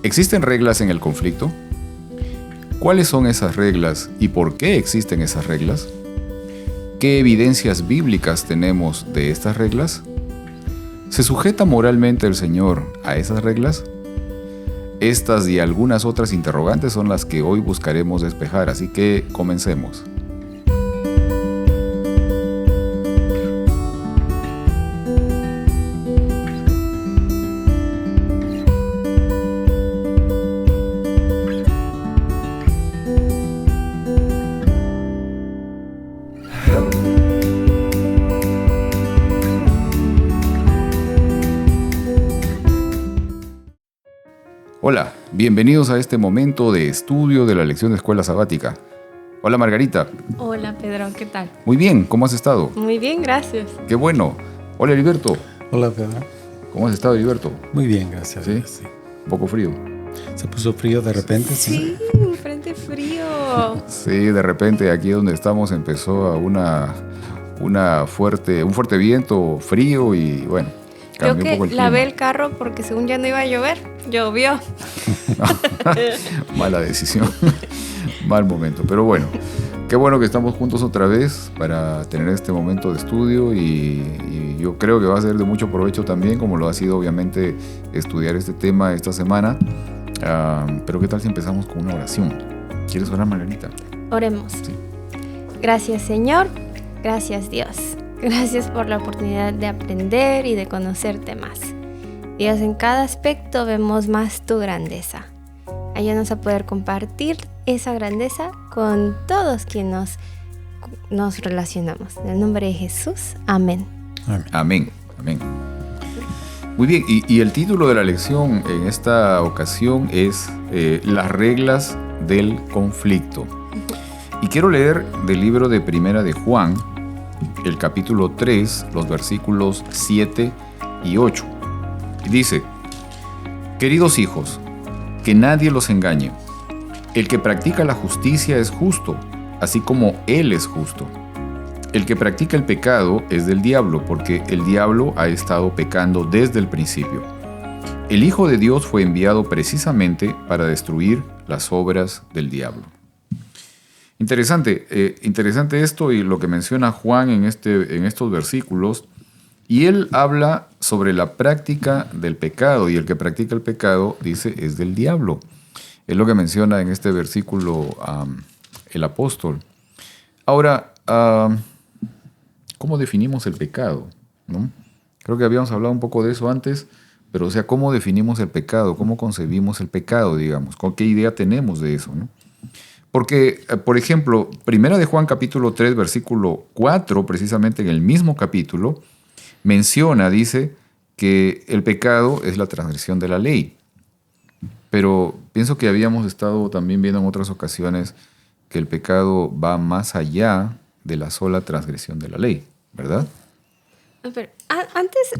¿Existen reglas en el conflicto? ¿Cuáles son esas reglas y por qué existen esas reglas? ¿Qué evidencias bíblicas tenemos de estas reglas? ¿Se sujeta moralmente el Señor a esas reglas? Estas y algunas otras interrogantes son las que hoy buscaremos despejar, así que comencemos. Hola, bienvenidos a este momento de estudio de la lección de escuela sabática. Hola Margarita. Hola Pedro, ¿qué tal? Muy bien, ¿cómo has estado? Muy bien, gracias. Qué bueno. Hola Heriberto. Hola Pedro. ¿Cómo has estado, Heriberto? Muy bien, gracias. ¿Sí? Sí. Un poco frío. Se puso frío de repente. Sí, un frente frío. Sí, de repente aquí donde estamos empezó a un fuerte viento frío y bueno, Creo cambió un poco que el clima. lavé el carro porque según ya no iba a llover, llovió. Mala decisión. Mal momento, pero bueno. Qué bueno que estamos juntos otra vez para tener este momento de estudio y yo creo que va a ser de mucho provecho también, como lo ha sido obviamente estudiar este tema esta semana. Pero ¿qué tal si empezamos con una oración? ¿Quieres orar, Margarita? Oremos. Sí. Gracias Señor, gracias Dios. Gracias por la oportunidad de aprender y de conocerte más. Dios, en cada aspecto vemos más tu grandeza. Ayúdanos a poder compartir esa grandeza con todos quienes nos relacionamos. En el nombre de Jesús, amén. Amén. Amén. Muy bien, y el título de la lección en esta ocasión es Las reglas del conflicto. Y quiero leer del libro de Primera de Juan, el capítulo 3, los versículos 7 y 8. Y dice: Queridos hijos, que nadie los engañe. El que practica la justicia es justo, así como Él es justo. El que practica el pecado es del diablo, porque el diablo ha estado pecando desde el principio. El Hijo de Dios fue enviado precisamente para destruir las obras del diablo. Interesante esto y lo que menciona Juan en estos versículos. Y él habla sobre la práctica del pecado, y el que practica el pecado, dice, es del diablo. Es lo que menciona en este versículo el apóstol. Ahora, ¿cómo definimos el pecado? ¿No? Creo que habíamos hablado un poco de eso antes, pero o sea, ¿cómo definimos el pecado? ¿Cómo concebimos el pecado, digamos? ¿Con qué idea tenemos de eso, no? Porque, por ejemplo, Primera de Juan capítulo 3, versículo 4, precisamente en el mismo capítulo, dice que el pecado es la transgresión de la ley. Pero pienso que habíamos estado también viendo en otras ocasiones que el pecado va más allá de la sola transgresión de la ley, ¿verdad? Pero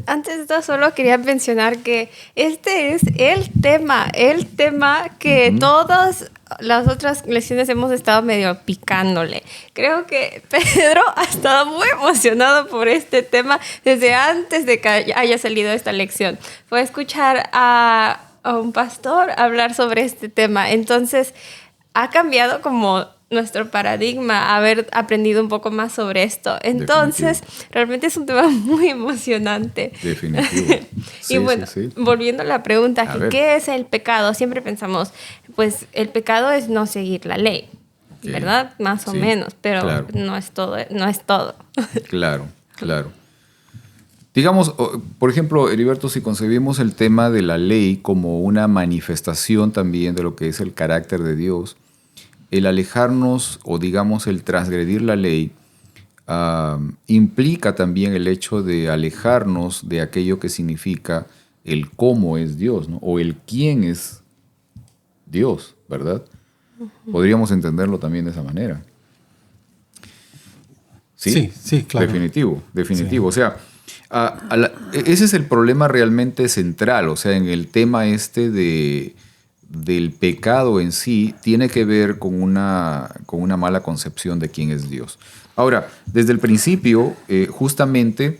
antes de todo solo quería mencionar que este es el tema que todas las otras lecciones hemos estado medio picándole. Creo que Pedro ha estado muy emocionado por este tema desde antes de que haya salido esta lección. Fue a escuchar a un pastor hablar sobre este tema. Entonces, ha cambiado como nuestro paradigma, haber aprendido un poco más sobre esto. Entonces, realmente es un tema muy emocionante. Definitivo. Y bueno, volviendo a la pregunta, ¿qué es el pecado? Siempre pensamos, pues el pecado es no seguir la ley, ¿verdad? Más o menos, pero claro, no es todo. Claro. Digamos, por ejemplo, Heriberto, si concebimos el tema de la ley como una manifestación también de lo que es el carácter de Dios, el alejarnos o digamos el transgredir la ley implica también el hecho de alejarnos de aquello que significa el cómo es Dios, ¿no? O el quién es Dios, ¿verdad? Podríamos entenderlo también de esa manera. Sí, claro. Definitivo. Sí. O sea, ese es el problema realmente central, o sea, en el tema del pecado en sí, tiene que ver con una mala concepción de quién es Dios. Ahora, desde el principio, justamente,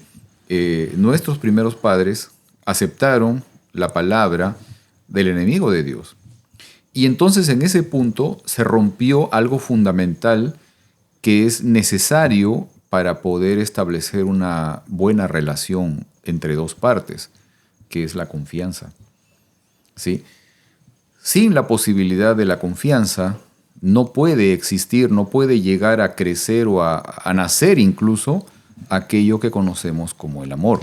nuestros primeros padres aceptaron la palabra del enemigo de Dios. Y entonces en ese punto se rompió algo fundamental que es necesario para poder establecer una buena relación entre dos partes, que es la confianza. ¿Sí? Sin la posibilidad de la confianza, no puede existir, no puede llegar a crecer o a nacer incluso aquello que conocemos como el amor.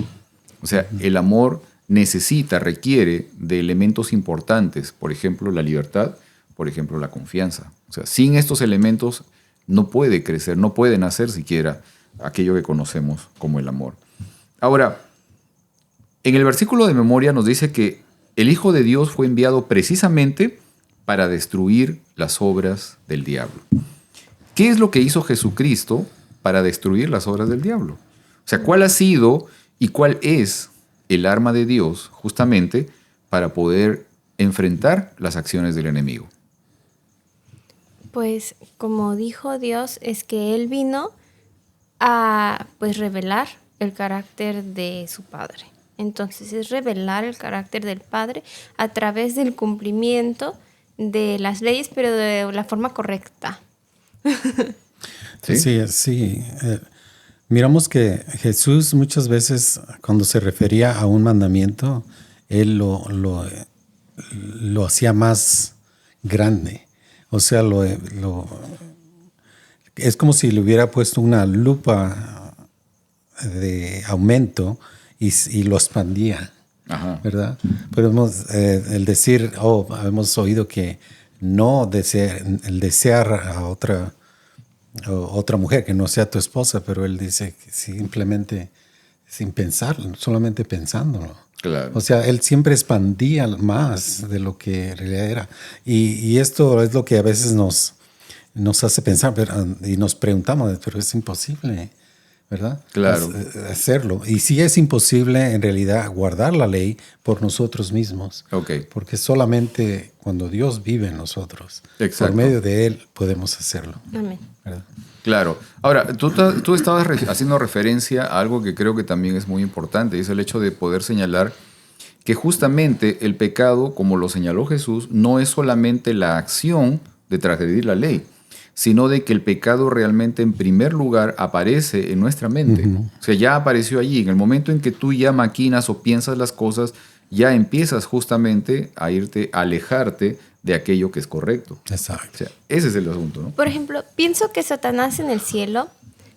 O sea, el amor necesita, requiere de elementos importantes, por ejemplo, la libertad, por ejemplo, la confianza. O sea, sin estos elementos no puede crecer, no puede nacer siquiera aquello que conocemos como el amor. Ahora, en el versículo de memoria nos dice que el Hijo de Dios fue enviado precisamente para destruir las obras del diablo. ¿Qué es lo que hizo Jesucristo para destruir las obras del diablo? O sea, ¿cuál ha sido y cuál es el arma de Dios justamente para poder enfrentar las acciones del enemigo? Pues como dijo Dios, es que Él vino a pues revelar el carácter de su Padre. Entonces es revelar el carácter del Padre a través del cumplimiento de las leyes, pero de la forma correcta. Sí. Miramos que Jesús muchas veces cuando se refería a un mandamiento, Él lo hacía más grande. O sea, es como si le hubiera puesto una lupa de aumento y lo expandía. Ajá. ¿Verdad? Podemos el decir, hemos oído que no el desear a otra mujer que no sea tu esposa, pero él dice que simplemente sin pensarlo, solamente pensándolo. Claro. O sea, él siempre expandía más de lo que en realidad era. Y esto es lo que a veces nos hace pensar y nos preguntamos, pero es imposible, ¿verdad? Claro. Hacerlo. Y sí es imposible en realidad guardar la ley por nosotros mismos. Okay. Porque solamente cuando Dios vive en nosotros, exacto, por medio de Él podemos hacerlo. Amén. ¿Verdad? Claro. Ahora, tú estabas haciendo referencia a algo que creo que también es muy importante, y es el hecho de poder señalar que justamente el pecado, como lo señaló Jesús, no es solamente la acción de transgredir la ley, sino de que el pecado realmente en primer lugar aparece en nuestra mente. Uh-huh. O sea, ya apareció allí. En el momento en que tú ya maquinas o piensas las cosas, ya empiezas justamente a alejarte de aquello que es correcto. Exacto. O sea, ese es el asunto, ¿no? Por ejemplo, pienso que Satanás en el cielo,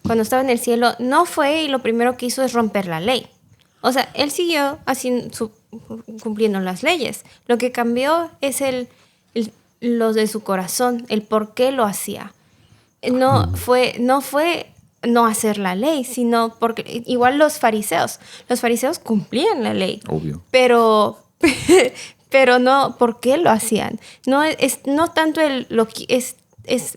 cuando estaba en el cielo, no fue y lo primero que hizo es romper la ley. O sea, él siguió cumpliendo las leyes. Lo que cambió es lo de su corazón, el por qué lo hacía. No fue no hacer la ley, sino porque igual los fariseos cumplían la ley. Obvio. Pero no, ¿por qué lo hacían? No tanto es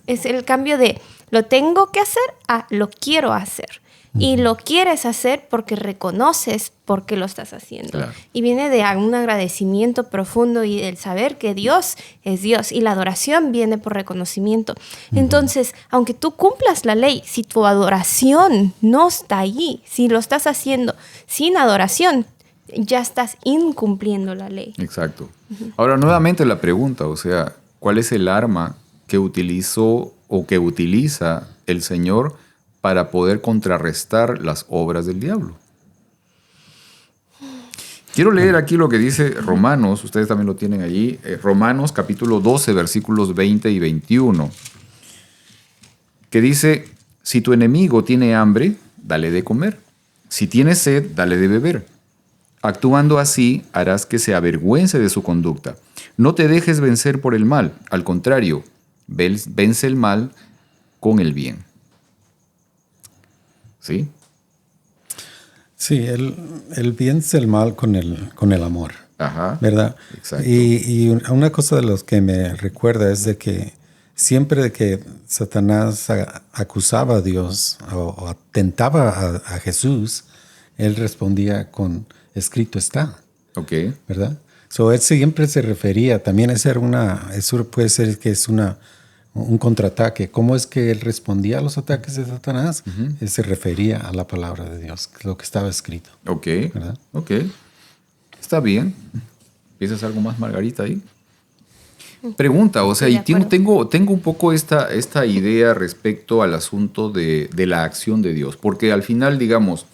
el cambio de lo tengo que hacer a lo quiero hacer. Y lo quieres hacer porque reconoces por qué lo estás haciendo. Claro. Y viene de un agradecimiento profundo y el saber que Dios es Dios. Y la adoración viene por reconocimiento. Entonces, aunque tú cumplas la ley, si tu adoración no está allí, si lo estás haciendo sin adoración, ya estás incumpliendo la ley. Exacto. Ahora, nuevamente la pregunta, o sea, ¿cuál es el arma que utilizó o que utiliza el Señor para poder contrarrestar las obras del diablo? Quiero leer aquí lo que dice Romanos, ustedes también lo tienen allí, Romanos capítulo 12, versículos 20 y 21, que dice, si tu enemigo tiene hambre, dale de comer, si tiene sed, dale de beber. Actuando así, harás que se avergüence de su conducta. No te dejes vencer por el mal, al contrario, vence el mal con el bien. ¿Sí? Sí, él vence el mal con el amor. Ajá. ¿Verdad? Exacto. Y una cosa de los que me recuerda es de que siempre que Satanás acusaba a Dios o tentaba a Jesús, él respondía con escrito está. Ok. ¿Verdad? Él siempre se refería, también eso puede ser que es un contraataque. ¿Cómo es que él respondía a los ataques de Satanás? Uh-huh. Él se refería a la palabra de Dios, lo que estaba escrito. Ok, ¿verdad? Ok. Está bien. ¿Piensas algo más, Margarita, ahí? Pregunta, o sea, y tengo un poco esta idea respecto al asunto de la acción de Dios, porque al final, digamos,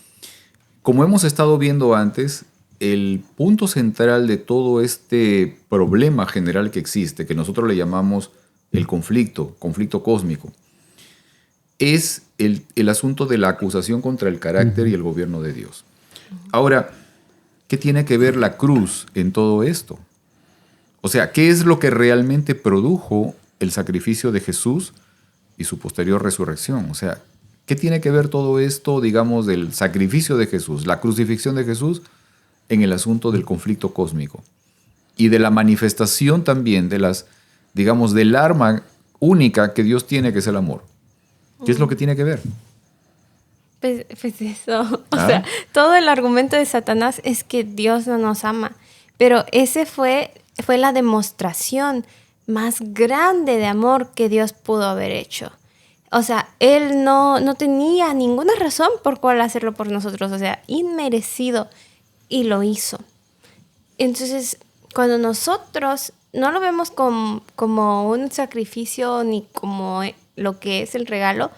como hemos estado viendo antes, el punto central de todo este problema general que existe, que nosotros le llamamos el conflicto cósmico, es el asunto de la acusación contra el carácter y el gobierno de Dios. Ahora, ¿qué tiene que ver la cruz en todo esto? O sea, ¿qué es lo que realmente produjo el sacrificio de Jesús y su posterior resurrección? O sea, ¿qué tiene que ver todo esto, digamos, del sacrificio de Jesús, la crucifixión de Jesús, en el asunto del conflicto cósmico? Y de la manifestación también de digamos, del arma única que Dios tiene, que es el amor. ¿Qué es lo que tiene que ver? Pues eso. O sea, todo el argumento de Satanás es que Dios no nos ama. Pero ese fue la demostración más grande de amor que Dios pudo haber hecho. O sea, Él no tenía ninguna razón por cual hacerlo por nosotros. O sea, inmerecido. Y lo hizo. Entonces, cuando nosotros no lo vemos como un sacrificio ni como lo que es el regalo,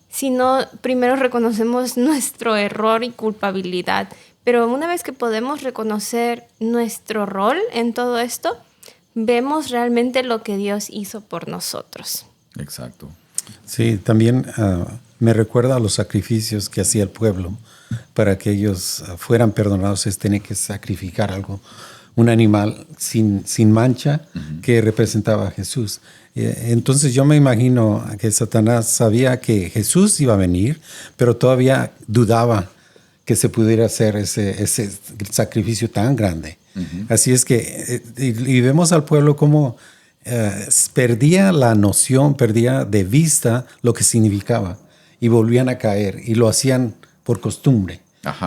sino primero reconocemos nuestro error y culpabilidad. Pero una vez que podemos reconocer nuestro rol en todo esto, vemos realmente lo que Dios hizo por nosotros. Exacto. Sí, también me recuerda a los sacrificios que hacía el pueblo para que ellos fueran perdonados. Tienen que sacrificar algo, un animal sin mancha que representaba a Jesús. Entonces yo me imagino que Satanás sabía que Jesús iba a venir, pero todavía dudaba que se pudiera hacer ese sacrificio tan grande. Así es que, y vemos al pueblo como perdía la noción, perdía de vista lo que significaba y volvían a caer y lo hacían por costumbre,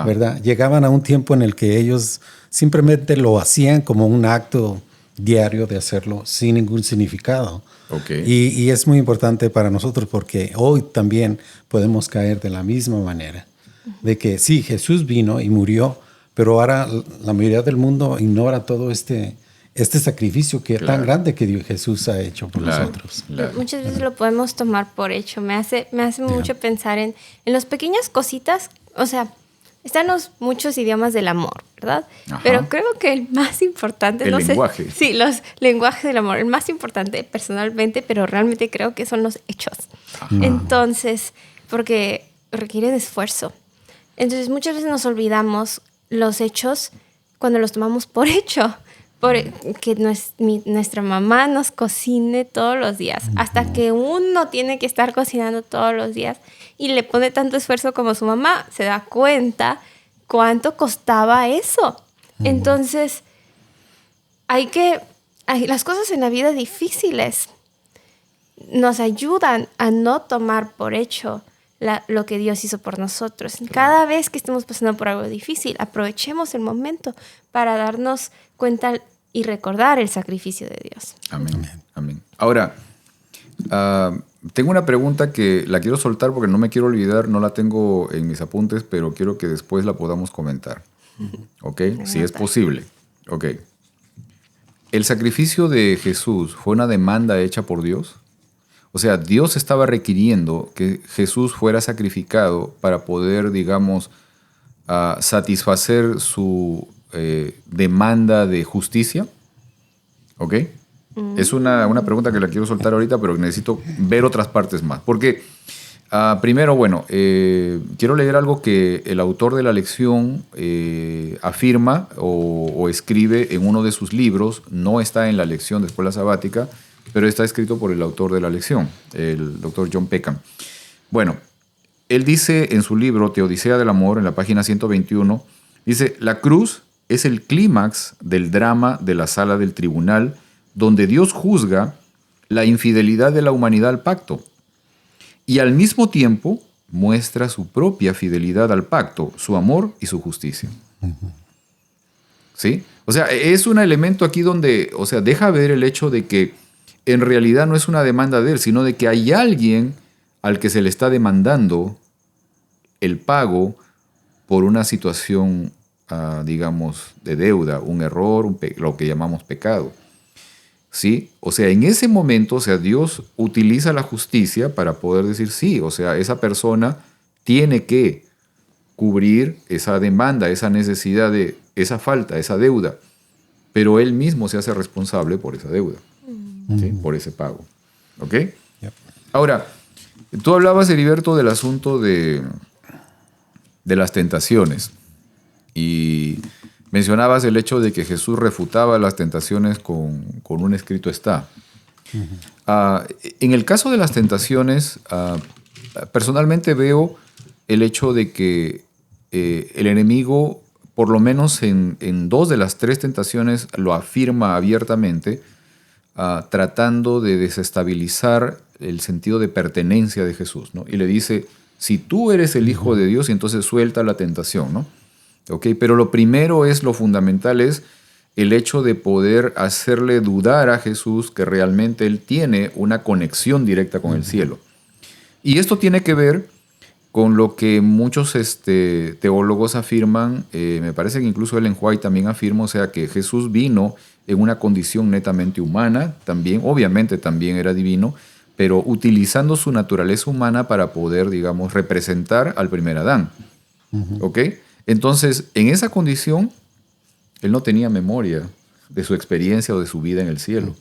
¿verdad? Llegaban a un tiempo en el que ellos simplemente lo hacían como un acto diario de hacerlo sin ningún significado. Okay. Y es muy importante para nosotros porque hoy también podemos caer de la misma manera. De que sí, Jesús vino y murió, pero ahora la mayoría del mundo ignora todo este sacrificio tan grande que Jesús ha hecho por nosotros. Muchas veces lo podemos tomar por hecho. Me hace mucho pensar en las pequeñas cositas. O sea, están los muchos idiomas del amor, ¿verdad? Ajá. Pero creo que el más importante... El lenguaje. Sí, los lenguajes del amor. El más importante personalmente, pero realmente creo que son los hechos. Ajá. Entonces, porque requiere de esfuerzo. Entonces, muchas veces nos olvidamos los hechos cuando los tomamos por hecho. Que nuestra mamá nos cocine todos los días. Hasta que uno tiene que estar cocinando todos los días y le pone tanto esfuerzo como su mamá, se da cuenta cuánto costaba eso. Entonces, las cosas en la vida difíciles nos ayudan a no tomar por hecho lo que Dios hizo por nosotros. Cada vez que estemos pasando por algo difícil, aprovechemos el momento para darnos cuenta y recordar el sacrificio de Dios. Amén. Amén. Ahora, tengo una pregunta que la quiero soltar porque no me quiero olvidar, no la tengo en mis apuntes, pero quiero que después la podamos comentar. ¿Ok? Si es posible. Ok. ¿El sacrificio de Jesús fue una demanda hecha por Dios? O sea, Dios estaba requiriendo que Jesús fuera sacrificado para poder, digamos, satisfacer su demanda de justicia. ¿Ok? Es una pregunta que la quiero soltar ahorita, pero necesito ver otras partes más. Porque, primero, bueno, quiero leer algo que el autor de la lección afirma o escribe en uno de sus libros. No está en la lección de Escuela Sabática, pero está escrito por el autor de la lección, el Dr. John Peckham. Bueno, él dice en su libro Teodicea del Amor, en la página 121, dice: la cruz es el clímax del drama de la sala del tribunal, donde Dios juzga la infidelidad de la humanidad al pacto y al mismo tiempo muestra su propia fidelidad al pacto, su amor y su justicia. ¿Sí? O sea, es un elemento aquí donde, o sea, deja ver el hecho de que en realidad no es una demanda de él, sino de que hay alguien al que se le está demandando el pago por una situación digamos, de deuda, un error, lo que llamamos pecado. ¿Sí? O sea, en ese momento, o sea, Dios utiliza la justicia para poder decir sí, o sea, esa persona tiene que cubrir esa demanda, esa necesidad de esa falta, esa deuda, pero él mismo se hace responsable por esa deuda, ¿sí? Por ese pago. ¿Ok? Yep. Ahora, tú hablabas, Heriberto, del asunto de las tentaciones y mencionabas el hecho de que Jesús refutaba las tentaciones con un escrito está. En el caso de las tentaciones, personalmente veo el hecho de que el enemigo, por lo menos en 2 de las 3 tentaciones, lo afirma abiertamente, tratando de desestabilizar el sentido de pertenencia de Jesús, ¿no? Y le dice, si tú eres el Hijo de Dios, entonces suelta la tentación, ¿no? Okay, pero lo primero lo fundamental es el hecho de poder hacerle dudar a Jesús que realmente Él tiene una conexión directa con el cielo. Y esto tiene que ver con lo que muchos teólogos afirman, me parece que incluso Ellen White también afirma, o sea, que Jesús vino en una condición netamente humana, también, obviamente también era divino, pero utilizando su naturaleza humana para poder, digamos, representar al primer Adán. ¿Ok? Entonces, en esa condición, Él no tenía memoria de su experiencia o de su vida en el cielo.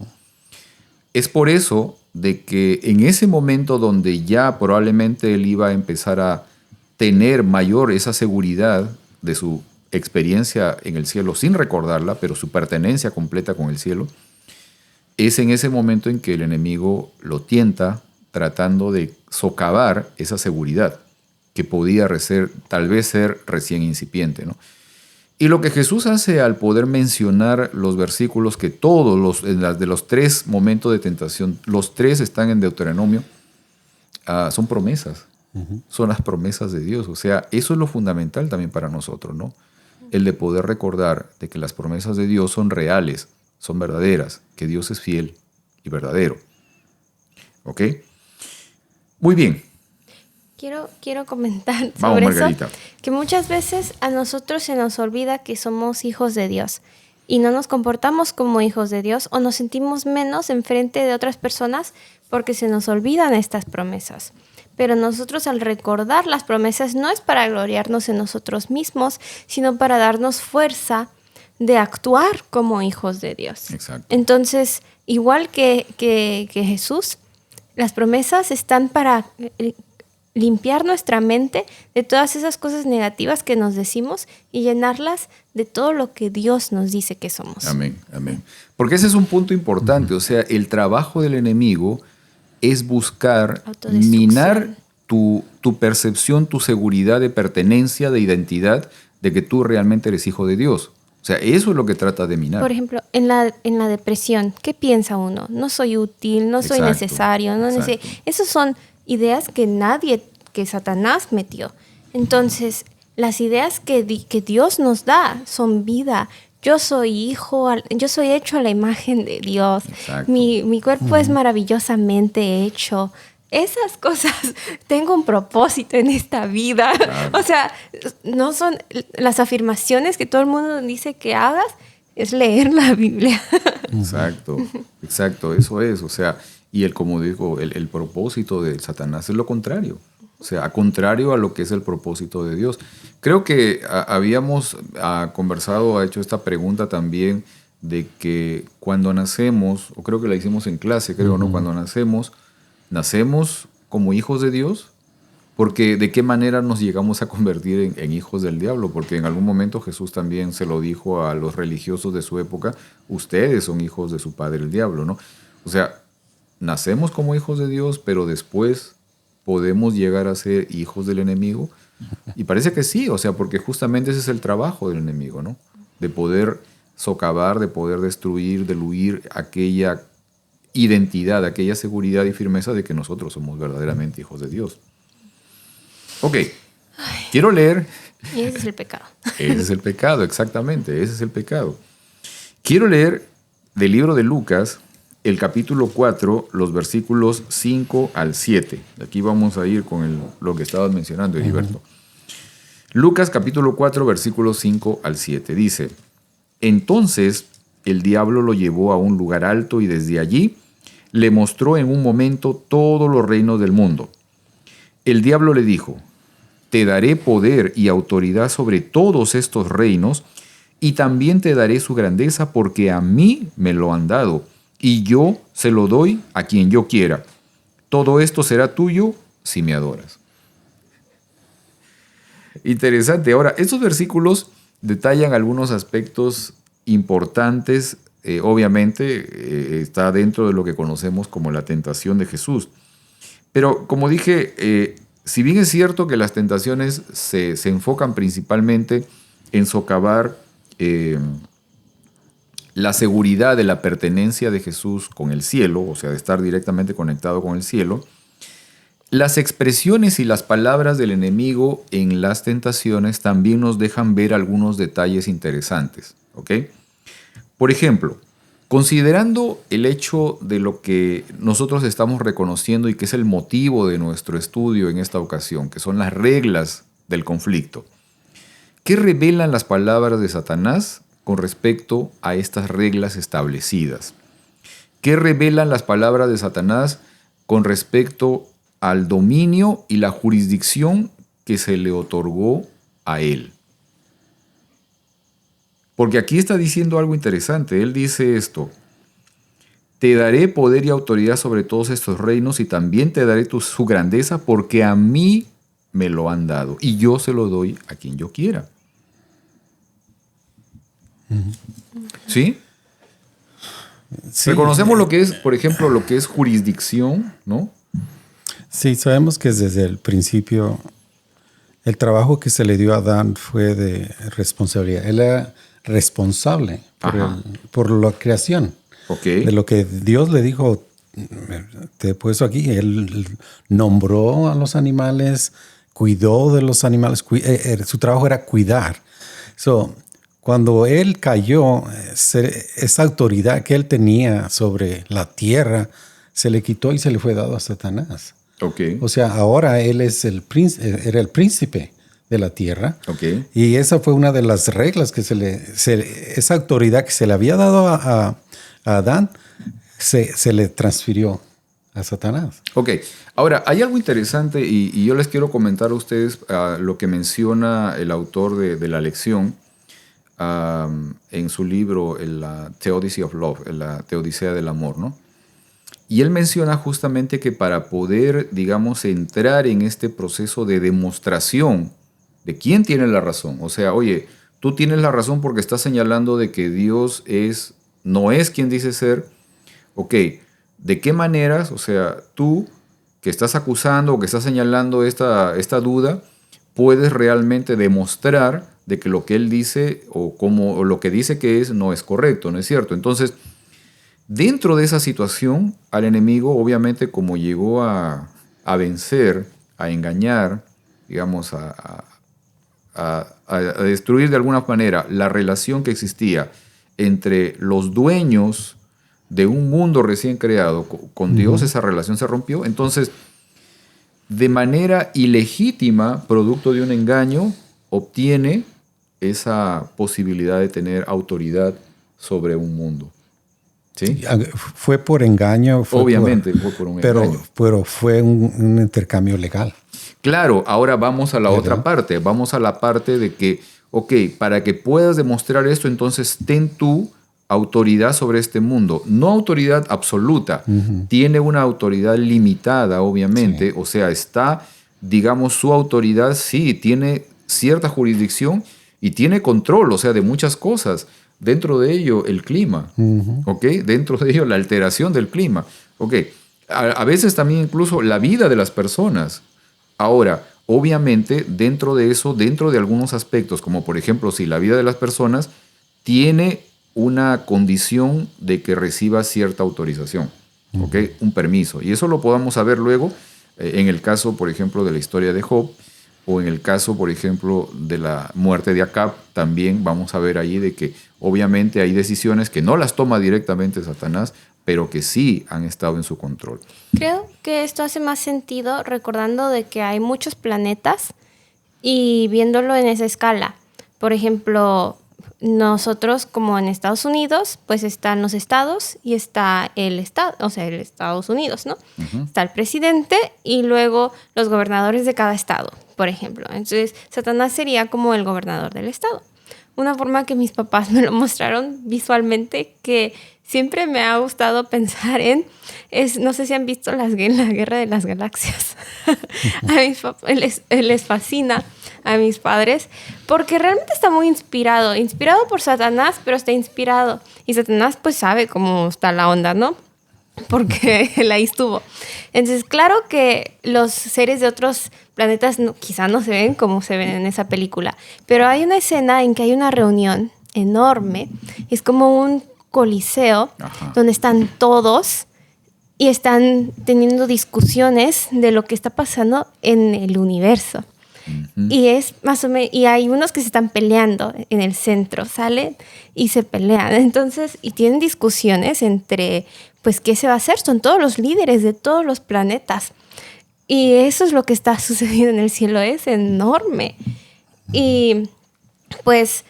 Es por eso de que en ese momento donde ya probablemente Él iba a empezar a tener mayor esa seguridad de su experiencia en el cielo sin recordarla, pero su pertenencia completa con el cielo, es en ese momento en que el enemigo lo tienta tratando de socavar esa seguridad que podía tal vez ser recién incipiente, ¿no? Y lo que Jesús hace al poder mencionar los versículos que todos de los 3 momentos de tentación, los 3 están en Deuteronomio, son promesas. Son las promesas de Dios. O sea, eso es lo fundamental también para nosotros, ¿no? El de poder recordar de que las promesas de Dios son reales, son verdaderas, que Dios es fiel y verdadero. ¿Ok? Muy bien. Quiero comentar Vamos, sobre Margarita. eso, que muchas veces a nosotros se nos olvida que somos hijos de Dios y no nos comportamos como hijos de Dios o nos sentimos menos enfrente de otras personas porque se nos olvidan estas promesas. Pero nosotros al recordar las promesas no es para gloriarnos en nosotros mismos, sino para darnos fuerza de actuar como hijos de Dios. Exacto. Entonces, igual que Jesús, las promesas están para limpiar nuestra mente de todas esas cosas negativas que nos decimos y llenarlas de todo lo que Dios nos dice que somos. Amén, amén. Porque ese es un punto importante. O sea, el trabajo del enemigo es buscar minar tu percepción, tu seguridad de pertenencia, de identidad, de que tú realmente eres hijo de Dios. O sea, eso es lo que trata de minar. Por ejemplo, en la depresión, ¿qué piensa uno? No soy útil, no soy necesario. Esas son ideas que Satanás metió. Entonces, las ideas que Dios nos da son vida. Yo soy hijo, yo soy hecho a la imagen de Dios. Mi cuerpo es maravillosamente hecho. Esas cosas, tengo un propósito en esta vida. Claro. O sea, no son las afirmaciones que todo el mundo dice que hagas, es leer la Biblia. Exacto, eso es. O sea, y como digo, el propósito de Satanás es lo contrario. O sea, contrario a lo que es el propósito de Dios. Creo que habíamos conversado, hecho esta pregunta también, de que cuando nacemos, o creo que la hicimos en clase, ¿no? Cuando nacemos como hijos de Dios, porque ¿de qué manera nos llegamos a convertir en hijos del diablo? Porque en algún momento Jesús también se lo dijo a los religiosos de su época, ustedes son hijos de su padre el diablo, ¿no? O sea, nacemos como hijos de Dios, pero después podemos llegar a ser hijos del enemigo. Y parece que sí, o sea, porque justamente ese es el trabajo del enemigo, ¿no? De poder socavar, de poder destruir, de huir aquella identidad, aquella seguridad y firmeza de que nosotros somos verdaderamente hijos de Dios. Ok, quiero leer... Y ese es el pecado. Ese es el pecado, exactamente, ese es el pecado. Quiero leer del libro de Lucas, el capítulo 4, los versículos 5 al 7. Aquí vamos a ir con lo que estabas mencionando, Heriberto. Lucas capítulo 4, versículos 5 al 7. Dice, entonces el diablo lo llevó a un lugar alto y desde allí le mostró en un momento todos los reinos del mundo. El diablo le dijo, te daré poder y autoridad sobre todos estos reinos y también te daré su grandeza porque a mí me lo han dado y yo se lo doy a quien yo quiera. Todo esto será tuyo si me adoras. Interesante. Ahora, estos versículos detallan algunos aspectos importantes. Obviamente está dentro de lo que conocemos como la tentación de Jesús. Pero como dije, si bien es cierto que las tentaciones se enfocan principalmente en socavar la seguridad de la pertenencia de Jesús con el cielo, o sea, de estar directamente conectado con el cielo, las expresiones y las palabras del enemigo en las tentaciones también nos dejan ver algunos detalles interesantes, ¿ok? Por ejemplo, considerando el hecho de lo que nosotros estamos reconociendo y que es el motivo de nuestro estudio en esta ocasión, que son las reglas del conflicto, ¿qué revelan las palabras de Satanás con respecto a estas reglas establecidas? ¿Qué revelan las palabras de Satanás con respecto al dominio y la jurisdicción que se le otorgó a él? Porque aquí está diciendo algo interesante. Él dice esto: te daré poder y autoridad sobre todos estos reinos y también te daré su grandeza porque a mí me lo han dado y yo se lo doy a quien yo quiera. ¿Sí? Sí. Reconocemos lo que es, por ejemplo, lo que es jurisdicción, ¿no? Sí, sabemos que desde el principio el trabajo que se le dio a Adán fue de responsabilidad. Él era responsable por la creación. Okay. De lo que Dios le dijo, te he puesto aquí. Él nombró a los animales, cuidó de los animales. Su trabajo era cuidar. Cuando él cayó, esa autoridad que él tenía sobre la tierra se le quitó y se le fue dado a Satanás. Okay. O sea, ahora él es era el príncipe de la tierra. Okay. Y esa fue una de las reglas que esa autoridad que se le había dado a Adán, se le transfirió a Satanás. Ok. Ahora, hay algo interesante y yo les quiero comentar a ustedes lo que menciona el autor de la lección en su libro, la Theodicy of Love, la Teodicea del Amor, ¿no? Y él menciona justamente que para poder, digamos, entrar en este proceso de demostración de quién tiene la razón, o sea, oye, tú tienes la razón porque estás señalando de que Dios no es quien dice ser, ok, ¿de qué maneras, o sea, tú que estás acusando o que estás señalando esta duda, puedes realmente demostrar de que lo que él dice o lo que dice que es no es correcto, no es cierto? Entonces, dentro de esa situación, al enemigo, obviamente, como llegó a vencer, a engañar, digamos, a destruir de alguna manera la relación que existía entre los dueños de un mundo recién creado con Dios, esa relación se rompió. Entonces, de manera ilegítima, producto de un engaño, obtiene esa posibilidad de tener autoridad sobre un mundo. ¿Sí? Fue por engaño. Obviamente fue por un engaño. Pero fue un intercambio legal. Claro, ahora vamos a la otra parte. Vamos a la parte de que, ok, para que puedas demostrar esto, entonces ten tú autoridad sobre este mundo. No autoridad absoluta. Tiene una autoridad limitada, obviamente. Sí. O sea, está, digamos, su autoridad, sí, tiene cierta jurisdicción y tiene control, o sea, de muchas cosas. Dentro de ello, el clima, ¿ok? Dentro de ello, la alteración del clima, ¿ok? A veces también incluso la vida de las personas. Ahora, obviamente, dentro de eso, dentro de algunos aspectos, como por ejemplo, si la vida de las personas tiene una condición de que reciba cierta autorización, ¿ok? Un permiso. Y eso lo podamos saber luego en el caso, por ejemplo, de la historia de Job, o en el caso, por ejemplo, de la muerte de Acab, también vamos a ver allí de que obviamente hay decisiones que no las toma directamente Satanás, pero que sí han estado en su control. Creo que esto hace más sentido recordando de que hay muchos planetas Y viéndolo en esa escala, por ejemplo, nosotros como en Estados Unidos, pues están los estados y está el estado, o sea, el Estados Unidos, ¿no? Uh-huh. Está el presidente y luego los gobernadores de cada estado, por ejemplo. Entonces, Satanás sería como el gobernador del estado. Una forma que mis papás me lo mostraron visualmente, que siempre me ha gustado pensar en, es, no sé si han visto la Guerra de las Galaxias. A mis papás les fascina a mis padres, porque realmente está muy inspirado por Satanás, pero está inspirado. Y Satanás pues sabe cómo está la onda, ¿no? Porque él ahí estuvo. Entonces, claro que los seres de otros planetas quizá no se ven como se ven en esa película, pero hay una escena en que hay una reunión enorme, es como un coliseo, ajá, donde están todos y están teniendo discusiones de lo que está pasando en el universo. Uh-huh. Y es más o menos, y hay unos que se están peleando en el centro, salen y se pelean. Entonces, y tienen discusiones entre, pues, ¿qué se va a hacer? Son todos los líderes de todos los planetas. Y eso es lo que está sucediendo en el cielo, es enorme. Y pues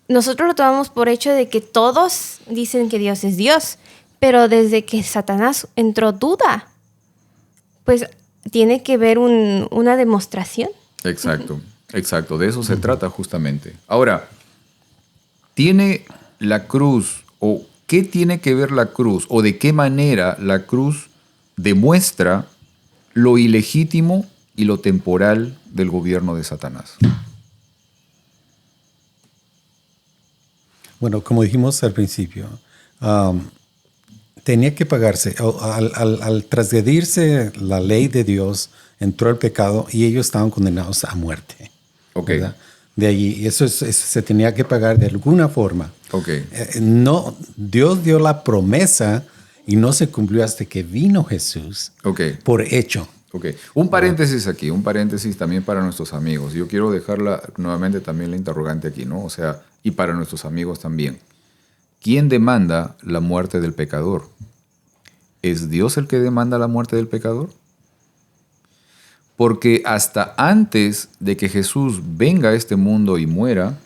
nosotros lo tomamos por hecho de que todos dicen que Dios es Dios, pero desde que Satanás entró duda, pues tiene que haber una demostración. Exacto, exacto. De eso se trata justamente. Ahora, ¿tiene la cruz o qué tiene que ver la cruz o de qué manera la cruz demuestra lo ilegítimo y lo temporal del gobierno de Satanás? Bueno, como dijimos al principio, tenía que pagarse. Al transgredirse la ley de Dios, entró el pecado y ellos estaban condenados a muerte. Okay. ¿Verdad? De allí, eso se tenía que pagar de alguna forma. Okay. No, Dios dio la promesa y no se cumplió hasta que vino Jesús. Okay. Por hecho. Okay. Un paréntesis aquí, un paréntesis también para nuestros amigos. Yo quiero dejarla nuevamente también la interrogante aquí, ¿no? O sea, y para nuestros amigos también. ¿Quién demanda la muerte del pecador? ¿Es Dios el que demanda la muerte del pecador? Porque hasta antes de que Jesús venga a este mundo y muera,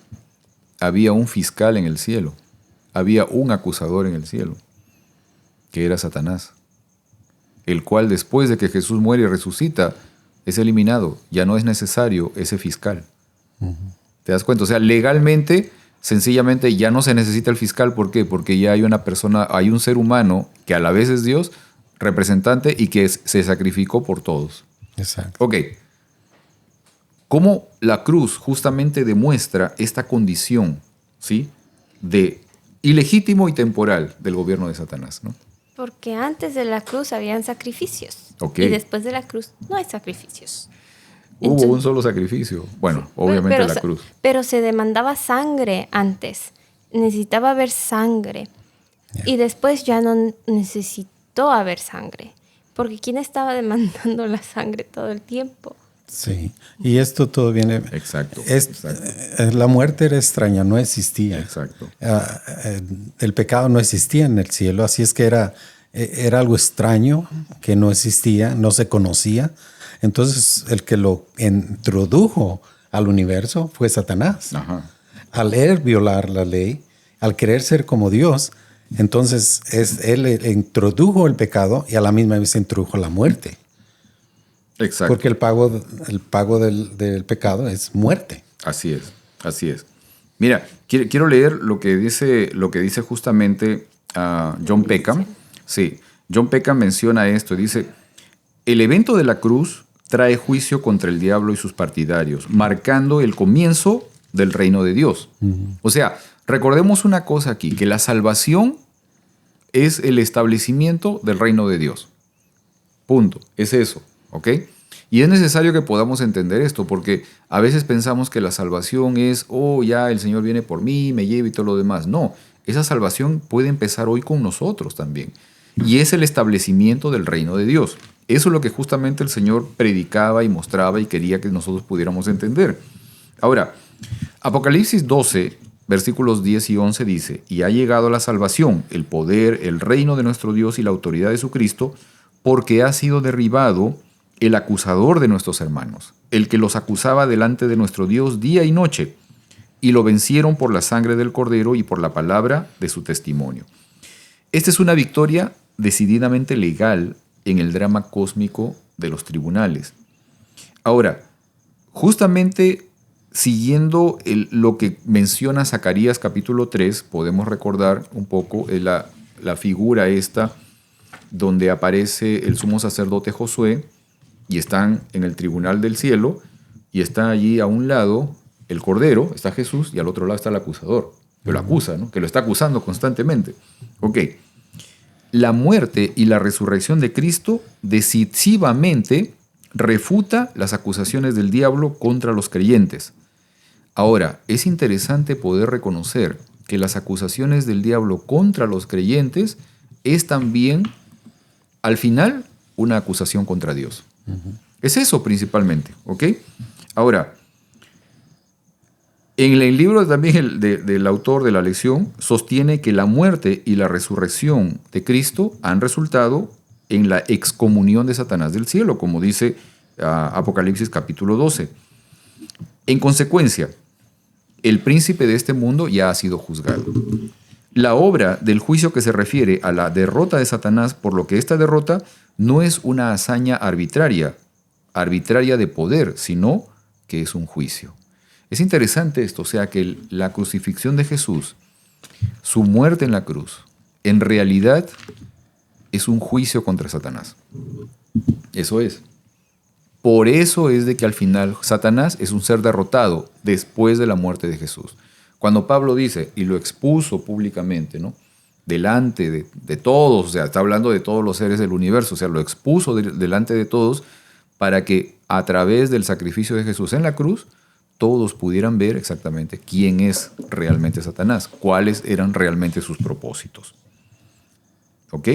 había un fiscal en el cielo, había un acusador en el cielo, que era Satanás, el cual después de que Jesús muere y resucita, es eliminado. Ya no es necesario ese fiscal. Uh-huh. ¿Te das cuenta? O sea, legalmente, sencillamente ya no se necesita el fiscal. ¿Por qué? Porque ya hay una persona, hay un ser humano que a la vez es Dios, representante y que se sacrificó por todos. Exacto. Ok. ¿Cómo la cruz justamente demuestra esta condición, ¿sí?, de ilegítimo y temporal del gobierno de Satanás, ¿no? Porque antes de la cruz habían sacrificios. Okay. Y después de la cruz no hay sacrificios. Hubo un solo sacrificio. Bueno, sí, obviamente pero la cruz. Pero se demandaba sangre antes. Necesitaba haber sangre. Yeah. Y después ya no necesitó haber sangre. Porque ¿quién estaba demandando la sangre todo el tiempo? Sí, y esto todo viene... Exacto. La muerte era extraña, no existía. Exacto. El pecado no existía en el cielo, así es que era algo extraño que no existía, no se conocía. Entonces, el que lo introdujo al universo fue Satanás. Ajá. Al él violar la ley, al querer ser como Dios, entonces él introdujo el pecado y a la misma vez introdujo la muerte. Exacto. Porque el pago del pecado es muerte. Así es, así es. Mira, quiero leer lo que dice justamente John Peckham. Sí, John Peckham menciona esto. Dice, el evento de la cruz trae juicio contra el diablo y sus partidarios, marcando el comienzo del reino de Dios. Uh-huh. O sea, recordemos una cosa aquí, que la salvación es el establecimiento del reino de Dios. Punto. Es eso. ¿Ok? Y es necesario que podamos entender esto, porque a veces pensamos que la salvación es, ya el Señor viene por mí, me lleva y todo lo demás. No, esa salvación puede empezar hoy con nosotros también. Y es el establecimiento del reino de Dios. Eso es lo que justamente el Señor predicaba y mostraba y quería que nosotros pudiéramos entender. Ahora, Apocalipsis 12, versículos 10 y 11 dice, y ha llegado la salvación, el poder, el reino de nuestro Dios y la autoridad de su Cristo, porque ha sido derribado el acusador de nuestros hermanos. el que los acusaba delante de nuestro Dios día y noche, y lo vencieron por la sangre del Cordero y por la palabra de su testimonio. Esta es una victoria decididamente legal en el drama cósmico de los tribunales. Ahora, justamente siguiendo lo que menciona Zacarías capítulo 3, podemos recordar un poco la figura esta donde aparece el sumo sacerdote Josué y están en el tribunal del cielo y está allí a un lado el Cordero, está Jesús, y al otro lado está el acusador, que lo acusa, ¿no? Que lo está acusando constantemente. Ok. La muerte y la resurrección de Cristo decisivamente refuta las acusaciones del diablo contra los creyentes. Ahora, es interesante poder reconocer que las acusaciones del diablo contra los creyentes es también, al final, una acusación contra Dios. Es eso principalmente, ¿ok? Ahora, en el libro también del autor de la lección sostiene que la muerte y la resurrección de Cristo han resultado en la excomunión de Satanás del cielo, como dice Apocalipsis capítulo 12. En consecuencia, el príncipe de este mundo ya ha sido juzgado. La obra del juicio que se refiere a la derrota de Satanás, por lo que esta derrota no es una hazaña arbitraria de poder, sino que es un juicio. Es interesante esto, o sea que la crucifixión de Jesús, su muerte en la cruz, en realidad es un juicio contra Satanás. Eso es. Por eso es de que al final Satanás es un ser derrotado después de la muerte de Jesús. Cuando Pablo dice, y lo expuso públicamente, ¿no? Delante de todos, o sea, está hablando de todos los seres del universo, o sea, lo expuso delante de todos para que a través del sacrificio de Jesús en la cruz, todos pudieran ver exactamente quién es realmente Satanás, cuáles eran realmente sus propósitos. ¿Ok?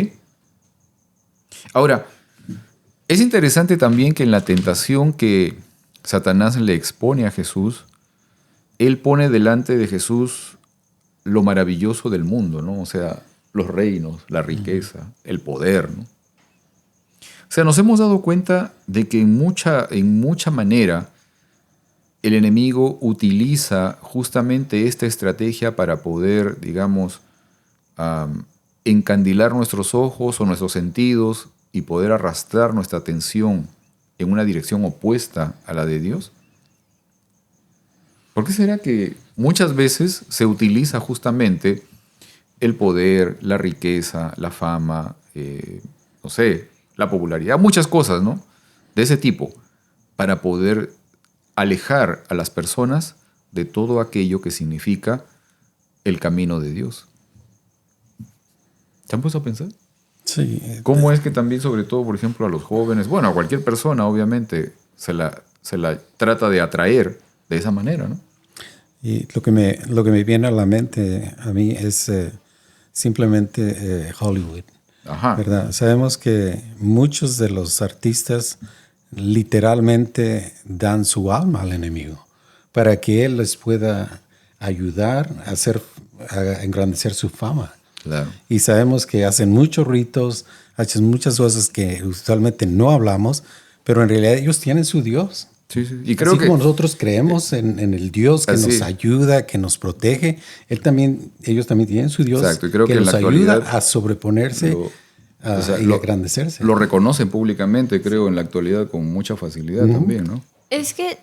Ahora, es interesante también que en la tentación que Satanás le expone a Jesús, él pone delante de Jesús lo maravilloso del mundo, ¿no? O sea, los reinos, la riqueza, el poder, ¿no? O sea, nos hemos dado cuenta de que en mucha manera el enemigo utiliza justamente esta estrategia para poder, digamos, encandilar nuestros ojos o nuestros sentidos y poder arrastrar nuestra atención en una dirección opuesta a la de Dios. ¿Por qué será que muchas veces se utiliza justamente el poder, la riqueza, la fama, no sé, la popularidad, muchas cosas, ¿no? De ese tipo, para poder alejar a las personas de todo aquello que significa el camino de Dios? ¿Se han puesto a pensar? Sí. ¿Cómo es que también, sobre todo, por ejemplo, a los jóvenes, bueno, a cualquier persona, obviamente, se la trata de atraer de esa manera, ¿no? Y lo que me viene a la mente a mí es simplemente Hollywood. Ajá. ¿Verdad? Sabemos que muchos de los artistas literalmente dan su alma al enemigo para que él les pueda ayudar a engrandecer su fama. Claro. Y sabemos que hacen muchos ritos, hacen muchas cosas que usualmente no hablamos, pero en realidad ellos tienen su Dios. Sí, sí. Y creo así que como nosotros creemos en el Dios que nos ayuda, que nos protege, ellos también tienen su Dios. Exacto. Y creo que los en la actualidad ayuda a sobreponerse y a engrandecerse. Lo reconocen públicamente, creo, en la actualidad con mucha facilidad también, ¿no? Es que,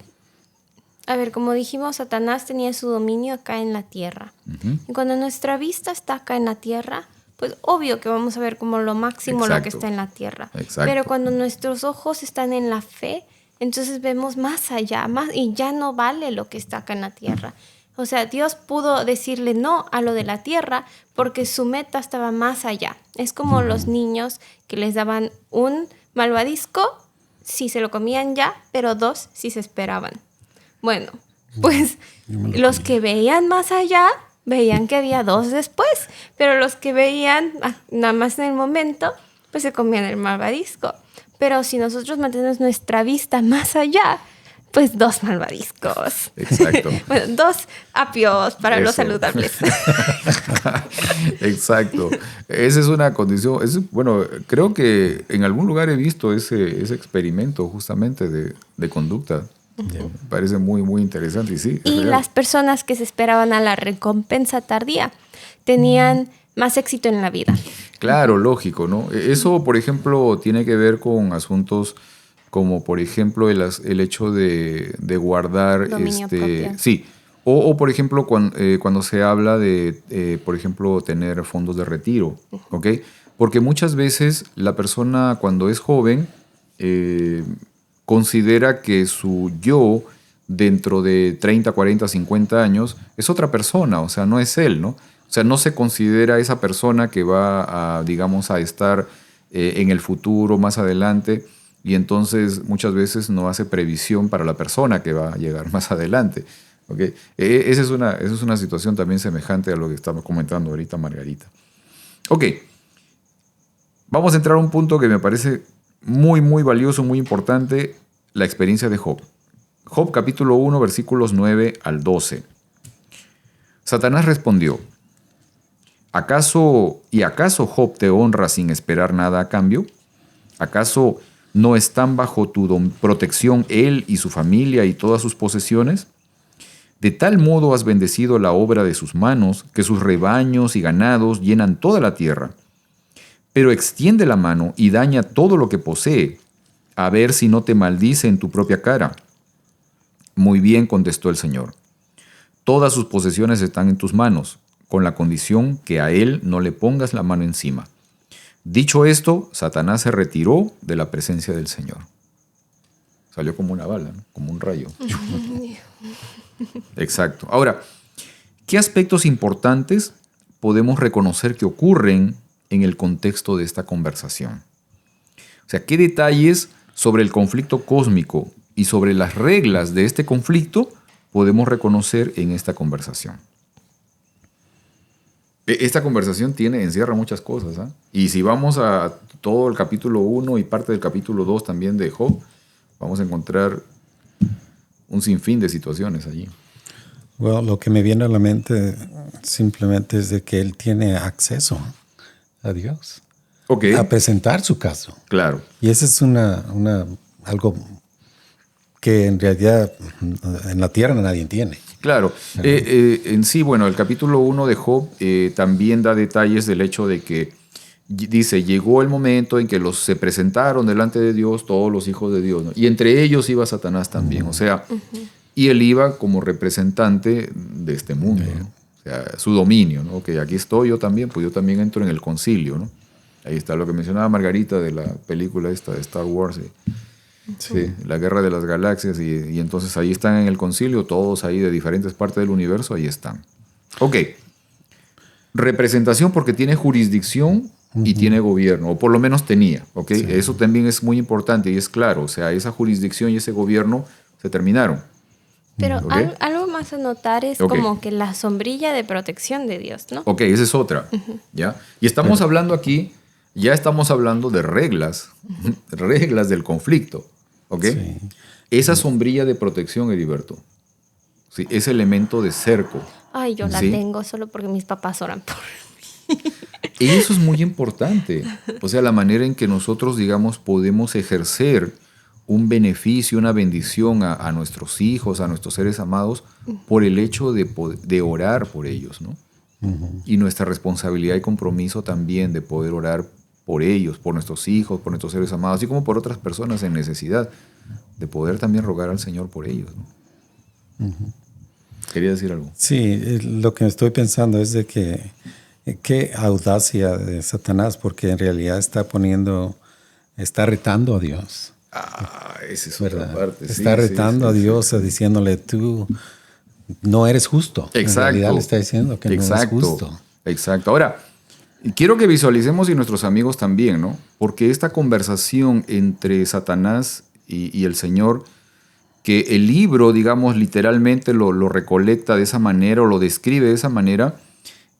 a ver, como dijimos, Satanás tenía su dominio acá en la tierra. Y cuando nuestra vista está acá en la tierra, pues obvio que vamos a ver como lo máximo lo que está en la tierra. Exacto. Pero cuando nuestros ojos están en la fe, entonces vemos más allá, y ya no vale lo que está acá en la tierra. O sea, Dios pudo decirle no a lo de la tierra porque su meta estaba más allá. Es como los niños que les daban un malvadisco si se lo comían ya, pero 2 si se esperaban. Bueno, pues los que veían más allá veían que había 2 después, pero los que veían nada más en el momento, pues se comían el malvadisco. Pero si nosotros mantenemos nuestra vista más allá, Pues 2 malvaviscos. Exacto. Bueno, 2 apios para los saludables. Exacto. Esa es una condición. Bueno, creo que en algún lugar he visto ese experimento justamente de conducta. Me parece muy, muy interesante. Y sí, y las personas que se esperaban a la recompensa tardía tenían más éxito en la vida. Claro, lógico, ¿no? Eso, por ejemplo, tiene que ver con asuntos como, por ejemplo, el hecho de guardar... Dominio propio. Sí. O, por ejemplo, cuando se habla de, por ejemplo, tener fondos de retiro, ¿ok? Porque muchas veces la persona, cuando es joven, considera que su yo dentro de 30, 40, 50 años es otra persona, o sea, no es él, ¿no? O sea, no se considera esa persona que va a, digamos, a estar en el futuro, más adelante, y entonces muchas veces no hace previsión para la persona que va a llegar más adelante. ¿Okay? Esa es una situación también semejante a lo que estamos comentando ahorita Margarita. Ok, vamos a entrar a un punto que me parece muy, muy valioso, muy importante, la experiencia de Job. Job capítulo 1, versículos 9 al 12. Satanás respondió: ¿Acaso Job te honra sin esperar nada a cambio? ¿Acaso no están bajo tu protección él y su familia y todas sus posesiones? De tal modo has bendecido la obra de sus manos, que sus rebaños y ganados llenan toda la tierra. Pero extiende la mano y daña todo lo que posee, a ver si no te maldice en tu propia cara. Muy bien, contestó el Señor. Todas sus posesiones están en tus manos, con la condición que a él no le pongas la mano encima. Dicho esto, Satanás se retiró de la presencia del Señor. Salió como una bala, ¿no? Como un rayo. Exacto. Ahora, ¿qué aspectos importantes podemos reconocer que ocurren en el contexto de esta conversación? O sea, ¿qué detalles sobre el conflicto cósmico y sobre las reglas de este conflicto podemos reconocer en esta conversación? Esta conversación encierra muchas cosas, ¿eh? Y si vamos a todo el capítulo 1 y parte del capítulo 2 también de Job, vamos a encontrar un sinfín de situaciones allí. Bueno, lo que me viene a la mente simplemente es de que él tiene acceso a Dios. Okay. A presentar su caso. Claro. Y eso es algo que en realidad en la tierra nadie tiene. Claro. En sí, bueno, el capítulo 1 de Job también da detalles del hecho de que dice, llegó el momento en que se presentaron delante de Dios todos los hijos de Dios, ¿no? Y entre ellos iba Satanás también, o sea, y él iba como representante de este mundo, ¿no? O sea, su dominio, ¿no? Que aquí estoy yo también, pues yo también entro en el concilio, ¿no? Ahí está lo que mencionaba Margarita de la película esta de Star Wars, sí, la guerra de las galaxias, y entonces ahí están en el concilio, todos ahí de diferentes partes del universo, ahí están. Ok, representación porque tiene jurisdicción y tiene gobierno, o por lo menos tenía, ¿ok? Sí. Eso también es muy importante y es claro, o sea, esa jurisdicción y ese gobierno se terminaron. Pero ¿Okay? Algo más a notar es como que la sombrilla de protección de Dios, ¿no? Ok, esa es otra, ¿ya? Y estamos hablando aquí, ya estamos hablando de reglas del conflicto, ¿ok? Sí. Esa sombrilla de protección, Heriberto, ¿sí? Ese elemento de cerco. Ay, yo la tengo solo porque mis papás oran por mí. Eso es muy importante. O sea, la manera en que nosotros, digamos, podemos ejercer un beneficio, una bendición a nuestros hijos, a nuestros seres amados, por el hecho de orar por ellos, ¿no? Y nuestra responsabilidad y compromiso también de poder orar por ellos, por nuestros hijos, por nuestros seres amados, así como por otras personas en necesidad, de poder también rogar al Señor por ellos, ¿no? ¿Quería decir algo? Sí, lo que estoy pensando es de que qué audacia de Satanás, porque en realidad está retando a Dios. Esa es otra parte. Está retando a Dios, diciéndole, tú no eres justo. Exacto. En realidad le está diciendo que no es justo. Exacto. Ahora, quiero que visualicemos y nuestros amigos también, ¿no? Porque esta conversación entre Satanás y el Señor, que el libro, digamos, literalmente lo recolecta de esa manera o lo describe de esa manera,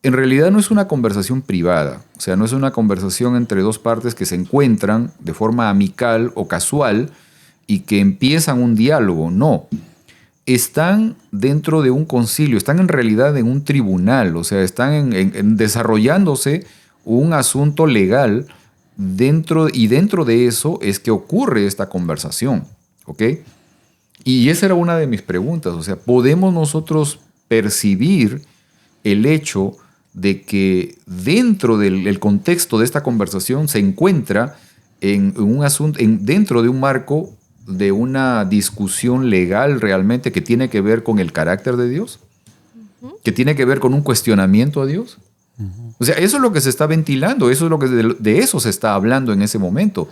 en realidad no es una conversación privada. O sea, no es una conversación entre dos partes que se encuentran de forma amical o casual y que empiezan un diálogo. No. Están dentro de un concilio, están en realidad en un tribunal, o sea, están desarrollándose un asunto legal y dentro de eso es que ocurre esta conversación, ¿ok? Y esa era una de mis preguntas, o sea, ¿podemos nosotros percibir el hecho de que dentro del contexto de esta conversación se encuentra en un asunto, dentro de un marco de una discusión legal realmente que tiene que ver con el carácter de Dios? ¿Que tiene que ver con un cuestionamiento a Dios? O sea, eso es lo que se está ventilando, eso es lo que de eso se está hablando en ese momento.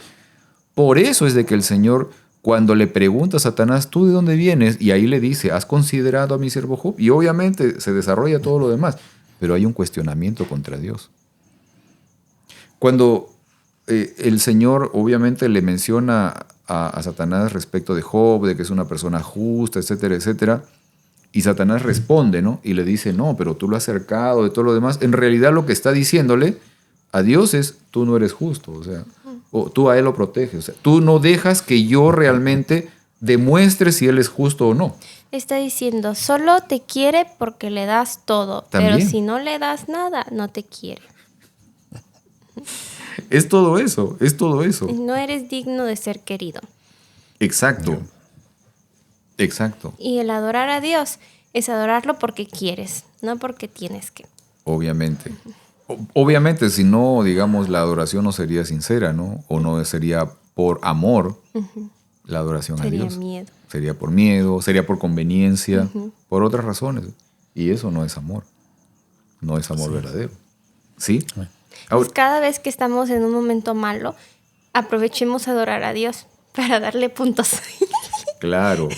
Por eso es de que el Señor, cuando le pregunta a Satanás, ¿tú de dónde vienes? Y ahí le dice, ¿has considerado a mi siervo Job? Y obviamente se desarrolla todo lo demás, pero hay un cuestionamiento contra Dios. Cuando el Señor obviamente le menciona a Satanás respecto de Job, de que es una persona justa, etcétera, etcétera, y Satanás responde, ¿no? Y le dice, no, pero tú lo has cercado de todo lo demás. En realidad lo que está diciéndole a Dios es, tú no eres justo, o sea, o tú a él lo proteges, o sea, tú no dejas que yo realmente demuestre si él es justo o no. Está diciendo, solo te quiere porque le das todo, ¿También? pero si no le das nada, no te quiere. Es todo eso, es todo eso. No eres digno de ser querido. Exacto. Exacto. Y el adorar a Dios es adorarlo porque quieres, no porque tienes que. Obviamente. Obviamente, si no, digamos, la adoración no sería sincera, ¿no? O no sería por amor la adoración a Dios. Sería miedo. Sería por miedo, sería por conveniencia, por otras razones. Y eso no es amor. No es amor verdadero. ¿Sí? Pues cada vez que estamos en un momento malo, aprovechemos a adorar a Dios para darle puntos. Claro,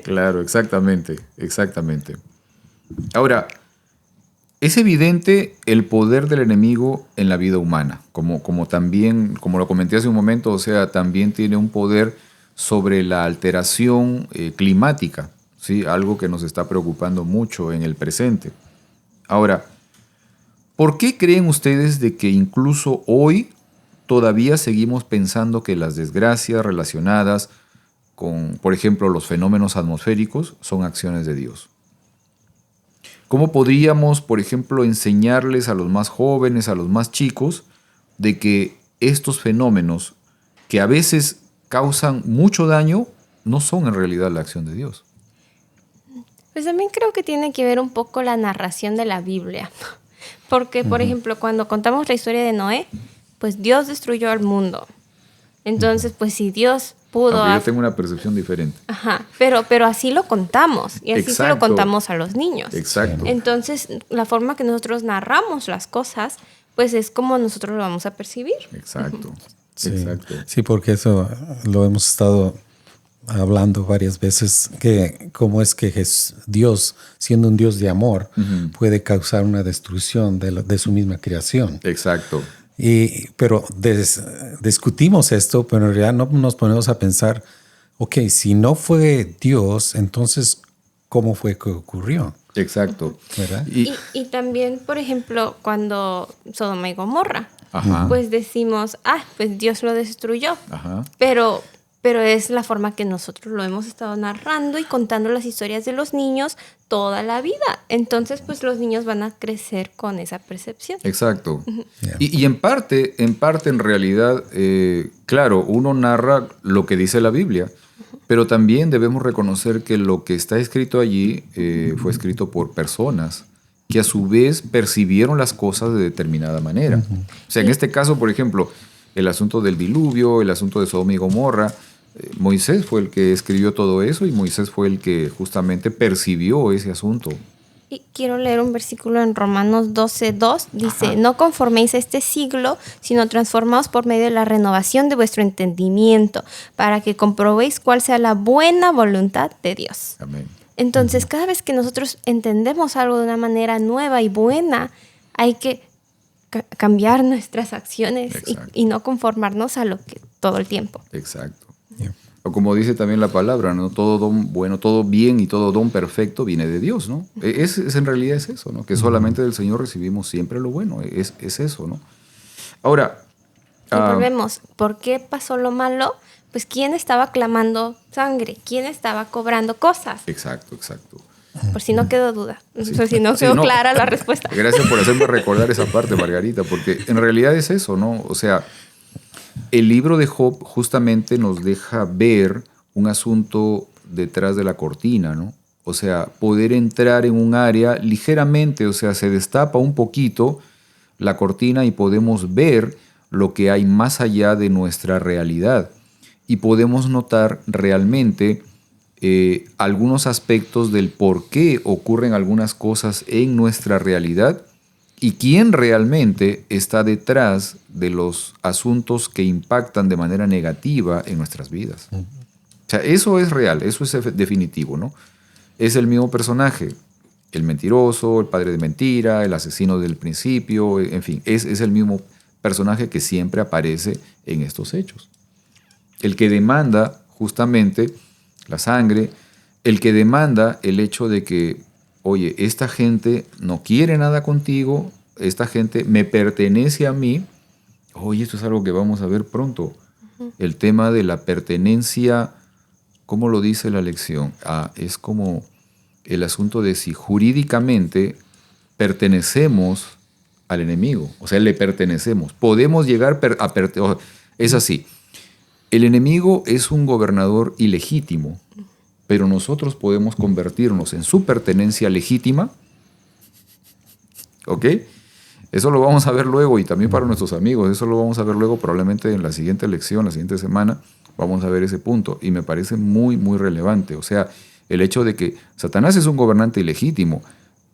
claro, exactamente, exactamente. Ahora, es evidente el poder del enemigo en la vida humana, como también, como lo comenté hace un momento, o sea, también tiene un poder sobre la alteración climática, ¿sí? Algo que nos está preocupando mucho en el presente. Ahora, ¿por qué creen ustedes de que incluso hoy todavía seguimos pensando que las desgracias relacionadas con, por ejemplo, los fenómenos atmosféricos son acciones de Dios? ¿Cómo podríamos, por ejemplo, enseñarles a los más jóvenes, a los más chicos, de que estos fenómenos que a veces causan mucho daño no son en realidad la acción de Dios? Pues también creo que tiene que ver un poco la narración de la Biblia. Porque, por ejemplo, cuando contamos la historia de Noé, pues Dios destruyó al mundo. Entonces, pues si Dios pudo... Aunque yo tengo una percepción diferente. Ajá, pero así lo contamos. Y así se lo Exacto. contamos a los niños. Exacto. Entonces, la forma que nosotros narramos las cosas, pues es como nosotros lo vamos a percibir. Exacto. Sí, Exacto. sí, porque eso lo hemos estado hablando varias veces, que cómo es que Dios, siendo un Dios de amor, puede causar una destrucción de su misma creación. Exacto. Pero discutimos esto, pero en realidad no nos ponemos a pensar, ok, si no fue Dios, entonces, ¿cómo fue que ocurrió? Exacto. ¿Verdad? Y también, por ejemplo, cuando Sodoma y Gomorra, Ajá. pues decimos, pues Dios lo destruyó. Ajá. Pero es la forma que nosotros lo hemos estado narrando y contando las historias de los niños toda la vida. Entonces, pues los niños van a crecer con esa percepción. Exacto. Yeah. Y en parte, en realidad, claro, uno narra lo que dice la Biblia, pero también debemos reconocer que lo que está escrito allí fue escrito por personas que a su vez percibieron las cosas de determinada manera. O sea, en este caso, por ejemplo, el asunto del diluvio, el asunto de Sodoma y Gomorra, Moisés fue el que escribió todo eso y Moisés fue el que justamente percibió ese asunto. Y quiero leer un versículo en Romanos 12:2. Dice, no conforméis a este siglo, sino transformaos por medio de la renovación de vuestro entendimiento, para que comprobéis cuál sea la buena voluntad de Dios. Amén. Entonces, cada vez que nosotros entendemos algo de una manera nueva y buena, hay que cambiar nuestras acciones y no conformarnos a lo que todo el tiempo. Exacto. Yeah. O como dice también la palabra, ¿no? Todo don bueno, todo bien y todo don perfecto viene de Dios, ¿no? En realidad es eso, ¿no? Que solamente del Señor recibimos siempre lo bueno. Es eso, ¿no? Ahora, Y volvemos, ¿por qué pasó lo malo? Pues ¿quién estaba clamando sangre? ¿Quién estaba cobrando cosas? Exacto. Por si no quedó duda, Sí. por si no quedó clara la respuesta. Gracias por hacerme recordar esa parte, Margarita, porque en realidad es eso, ¿no? O sea, el libro de Job justamente nos deja ver un asunto detrás de la cortina, ¿no? O sea, poder entrar en un área ligeramente, o sea, se destapa un poquito la cortina y podemos ver lo que hay más allá de nuestra realidad. Y podemos notar realmente algunos aspectos del por qué ocurren algunas cosas en nuestra realidad y quién realmente está detrás de los asuntos que impactan de manera negativa en nuestras vidas. O sea, eso es real, eso es definitivo, ¿no? Es el mismo personaje, el mentiroso, el padre de mentira, el asesino del principio, en fin, es el mismo personaje que siempre aparece en estos hechos. El que demanda justamente la sangre, el que demanda el hecho de que, oye, esta gente no quiere nada contigo, esta gente me pertenece a mí. Oye, esto es algo que vamos a ver pronto. El tema de la pertenencia, ¿cómo lo dice la lección? Es como el asunto de si jurídicamente pertenecemos al enemigo, o sea, le pertenecemos. Podemos llegar a pertenecer. Es así. El enemigo es un gobernador ilegítimo, pero nosotros podemos convertirnos en su pertenencia legítima. ¿Ok? Eso lo vamos a ver luego y también para nuestros amigos. Eso lo vamos a ver luego probablemente en la siguiente lección, la siguiente semana. Vamos a ver ese punto y me parece muy, muy relevante. O sea, el hecho de que Satanás es un gobernante ilegítimo,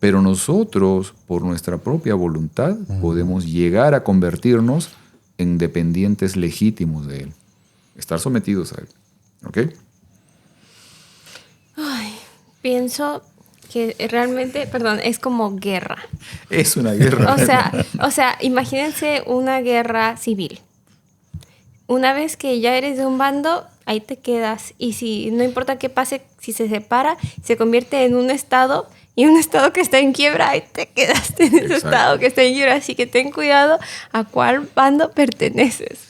pero nosotros, por nuestra propia voluntad, podemos llegar a convertirnos en dependientes legítimos de él. Estar sometidos a él. ¿Ok? Ay, pienso que realmente, es como guerra. Es una guerra. O sea, imagínense una guerra civil. Una vez que ya eres de un bando, ahí te quedas. Y si no importa qué pase, si se separa, se convierte en un estado, y un estado que está en quiebra, ahí te quedaste en ese estado que está en quiebra. Así que ten cuidado a cuál bando perteneces.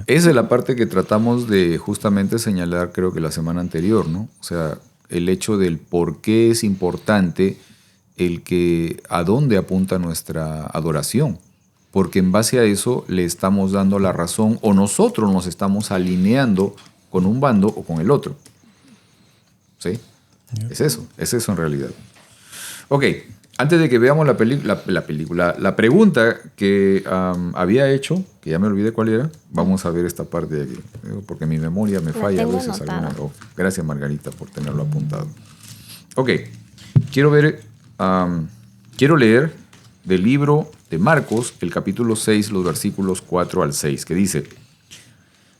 Esa es la parte que tratamos de justamente señalar, creo que la semana anterior, ¿no? O sea, el hecho del por qué es importante el que a dónde apunta nuestra adoración. Porque en base a eso le estamos dando la razón o nosotros nos estamos alineando con un bando o con el otro. ¿Sí? Es eso en realidad. Ok, antes de que veamos la película, la pregunta que había hecho, que ya me olvidé cuál era, vamos a ver esta parte de aquí, porque mi memoria me falla a veces. Gracias, Margarita, por tenerlo apuntado. Ok, quiero leer del libro de Marcos, el capítulo 6, los versículos 4 al 6, que dice: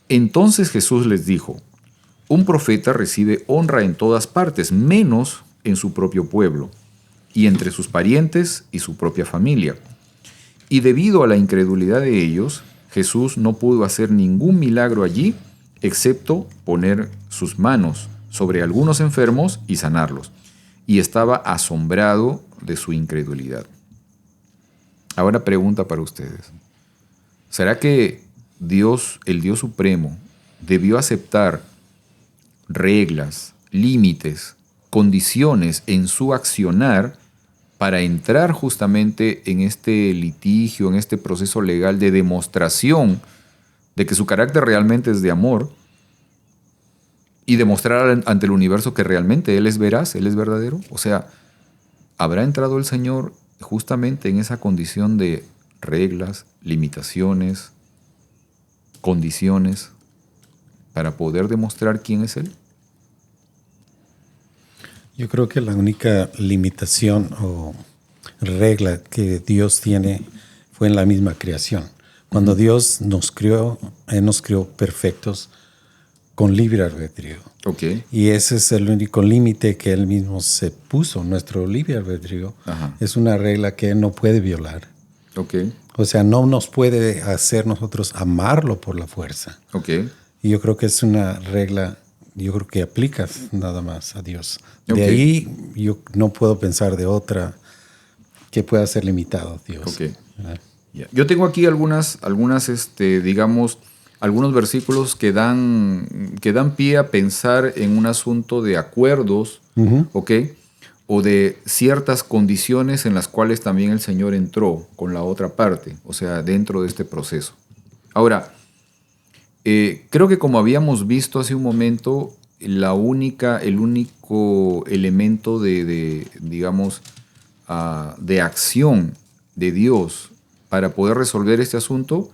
Entonces Jesús les dijo, un profeta recibe honra en todas partes, menos en su propio pueblo, y entre sus parientes y su propia familia. Y debido a la incredulidad de ellos, Jesús no pudo hacer ningún milagro allí, excepto poner sus manos sobre algunos enfermos y sanarlos. Y estaba asombrado de su incredulidad. Ahora pregunta para ustedes. ¿Será que Dios, el Dios Supremo, debió aceptar reglas, límites, condiciones en su accionar para entrar justamente en este litigio, en este proceso legal de demostración de que su carácter realmente es de amor y demostrar ante el universo que realmente Él es veraz, Él es verdadero? O sea, ¿habrá entrado el Señor justamente en esa condición de reglas, limitaciones, condiciones para poder demostrar quién es Él? Yo creo que la única limitación o regla que Dios tiene fue en la misma creación. Cuando Dios nos creó, Él nos creó perfectos con libre albedrío. Okay. Y ese es el único límite que Él mismo se puso, nuestro libre albedrío. Ajá. Es una regla que Él no puede violar. Okay. O sea, no nos puede hacer nosotros amarlo por la fuerza. Okay. Y yo creo que es una regla, yo creo que aplicas nada más a Dios. De Okay. ahí yo no puedo pensar de otra que pueda ser limitado, Dios. Okay. Yo tengo aquí algunas digamos, algunos versículos que dan pie a pensar en un asunto de acuerdos, ¿ok? O de ciertas condiciones en las cuales también el Señor entró con la otra parte, o sea, dentro de este proceso. Ahora, creo que como habíamos visto hace un momento, el único elemento digamos, de acción de Dios para poder resolver este asunto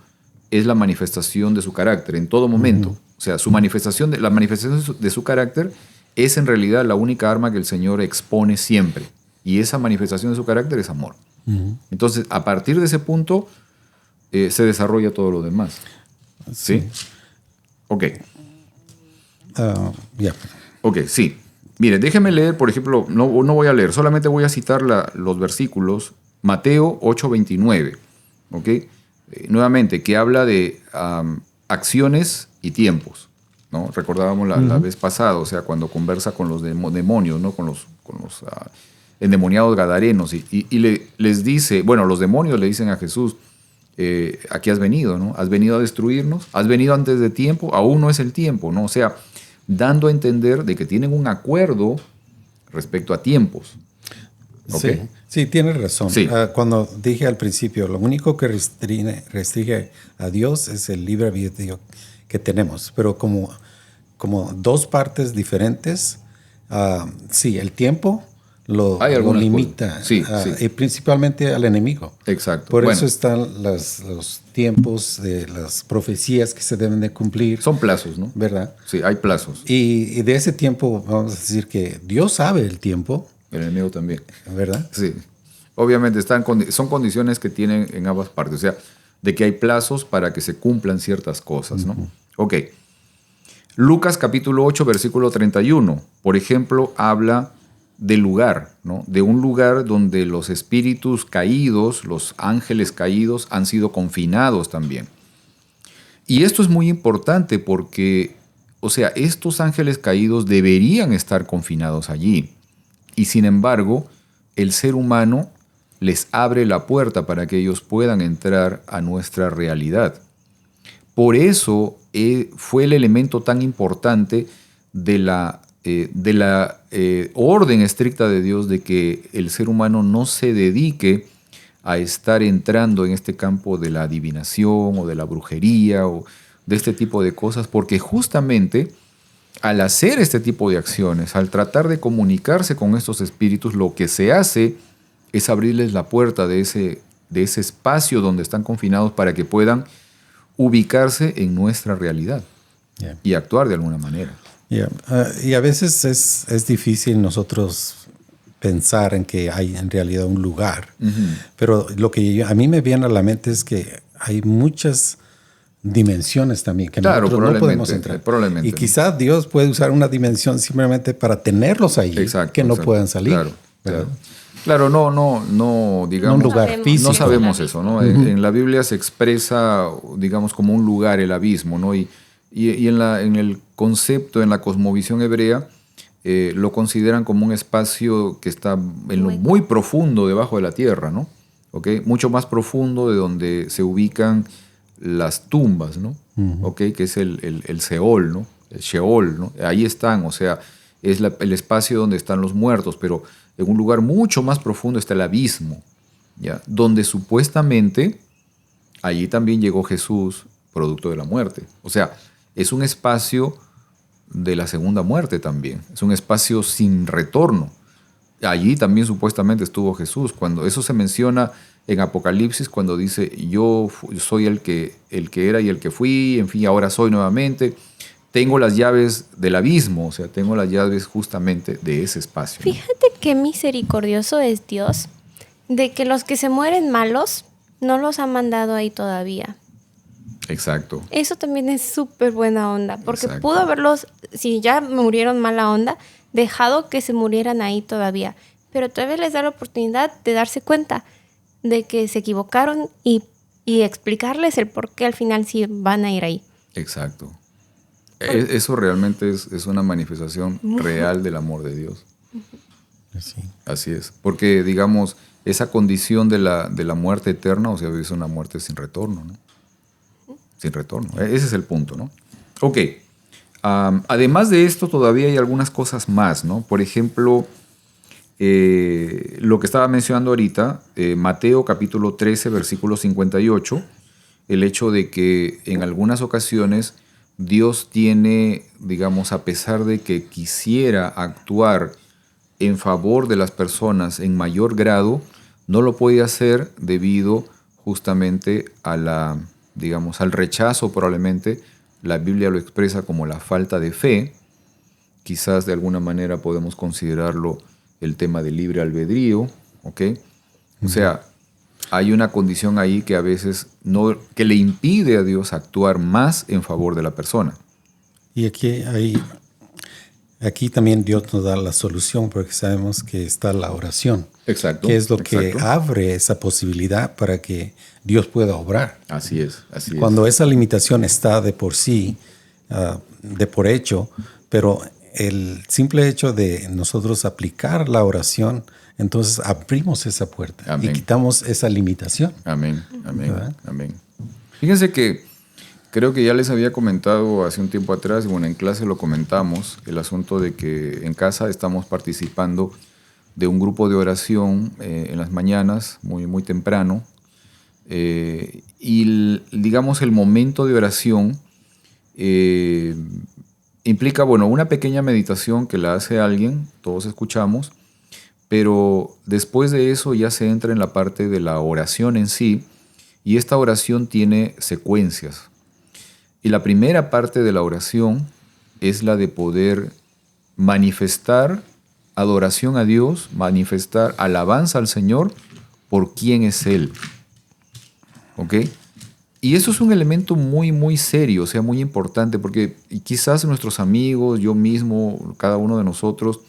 es la manifestación de su carácter en todo momento. O sea, la manifestación de su carácter es en realidad la única arma que el Señor expone siempre. Y esa manifestación de su carácter es amor. Entonces, a partir de ese punto, se desarrolla todo lo demás. ¿Sí? Ok. Ok, sí. Mire, déjeme leer, por ejemplo, no voy a leer, solamente voy a citar los versículos. Mateo 8:29. ¿Ok? Nuevamente, que habla de acciones y tiempos, ¿no? Recordábamos la vez pasada, o sea, cuando conversa con los demonios, ¿no? Con los endemoniados gadarenos y les dice, bueno, los demonios le dicen a Jesús, aquí has venido, ¿no? Has venido a destruirnos, has venido antes de tiempo, aún no es el tiempo, ¿no? O sea, dando a entender de que tienen un acuerdo respecto a tiempos. ¿Okay? Sí, tienes razón. Sí. Cuando dije al principio, lo único que restringe a Dios es el libre albedrío que tenemos, pero como dos partes diferentes, sí, el tiempo lo limita, sí. Y principalmente al enemigo. Exacto. Por eso están los tiempos de las profecías que se deben de cumplir. Son plazos, ¿no? ¿Verdad? Sí, hay plazos. Y de ese tiempo, vamos a decir que Dios sabe el tiempo. El enemigo también. ¿Verdad? Sí. Obviamente son condiciones que tienen en ambas partes. O sea, de que hay plazos para que se cumplan ciertas cosas, ¿no? Ok. Lucas capítulo 8, versículo 31. Por ejemplo, habla del lugar, ¿no? De un lugar donde los espíritus caídos, los ángeles caídos, han sido confinados también. Y esto es muy importante porque, o sea, estos ángeles caídos deberían estar confinados allí. Y sin embargo, el ser humano les abre la puerta para que ellos puedan entrar a nuestra realidad. Por eso fue el elemento tan importante de la orden estricta de Dios de que el ser humano no se dedique a estar entrando en este campo de la adivinación o de la brujería o de este tipo de cosas, porque justamente al hacer este tipo de acciones, al tratar de comunicarse con estos espíritus, lo que se hace es abrirles la puerta de ese espacio donde están confinados para que puedan ubicarse en nuestra realidad y actuar de alguna manera. Y a veces es difícil nosotros pensar en que hay en realidad un lugar, pero lo que a mí me viene a la mente es que hay muchas dimensiones también que nosotros no podemos entrar. Y quizás Dios puede usar una dimensión simplemente para tenerlos ahí, que no puedan salir. Claro, no, digamos, un lugar físico. No sabemos eso, ¿no? En la Biblia se expresa, digamos, como un lugar, el abismo, ¿no? Y en el concepto, en la cosmovisión hebrea, lo consideran como un espacio que está en lo muy profundo debajo de la tierra, ¿no? ¿Okay? Mucho más profundo de donde se ubican las tumbas, ¿no? ¿Okay? Que es el Seol, ¿no? El Sheol, ¿no? Ahí están, o sea, es el espacio donde están los muertos, pero en un lugar mucho más profundo está el abismo, ¿ya? Donde supuestamente allí también llegó Jesús, producto de la muerte. O sea, es un espacio de la segunda muerte también, es un espacio sin retorno. Allí también supuestamente estuvo Jesús, cuando eso se menciona en Apocalipsis, cuando dice, yo soy el que era y el que fui, en fin, ahora soy nuevamente. Tengo las llaves del abismo, o sea, tengo las llaves justamente de ese espacio, ¿no? Fíjate qué misericordioso es Dios, de que los que se mueren malos no los ha mandado ahí todavía. Exacto. Eso también es súper buena onda, porque pudo haberlos, si ya murieron mala onda, dejado que se murieran ahí todavía. Pero todavía les da la oportunidad de darse cuenta de que se equivocaron y explicarles el por qué al final sí van a ir ahí. Exacto. Eso realmente es una manifestación real del amor de Dios. Sí. Así es. Porque, digamos, esa condición de la muerte eterna, o sea, es una muerte sin retorno, ¿no? Sin retorno. Ese es el punto, ¿no? Ok. Además de esto, todavía hay algunas cosas más, ¿no? Por ejemplo, lo que estaba mencionando ahorita, Mateo capítulo 13, versículo 58, el hecho de que en algunas ocasiones Dios tiene, digamos, a pesar de que quisiera actuar en favor de las personas en mayor grado, no lo puede hacer debido justamente a digamos, al rechazo probablemente. La Biblia lo expresa como la falta de fe. Quizás de alguna manera podemos considerarlo el tema del libre albedrío, ¿ok? O sea, hay una condición ahí que a veces que le impide a Dios actuar más en favor de la persona. Y aquí también Dios nos da la solución porque sabemos que está la oración. Exacto. Que es lo que abre esa posibilidad para que Dios pueda obrar. Así es, así es. Cuando esa limitación está de por sí, de por hecho, pero el simple hecho de nosotros aplicar la oración, entonces abrimos esa puerta. Amén. Y quitamos esa limitación. Amén, amén, amén. Fíjense que creo que ya les había comentado hace un tiempo atrás, y bueno, en clase lo comentamos, el asunto de que en casa estamos participando de un grupo de oración en las mañanas, muy, muy temprano, y digamos el momento de oración implica, bueno, una pequeña meditación que la hace alguien, todos escuchamos, pero después de eso ya se entra en la parte de la oración en sí, y esta oración tiene secuencias. Y la primera parte de la oración es la de poder manifestar adoración a Dios, manifestar alabanza al Señor por quién es Él. ¿Ok? Y eso es un elemento muy, muy serio, o sea, muy importante, porque quizás nuestros amigos, yo mismo, cada uno de nosotros,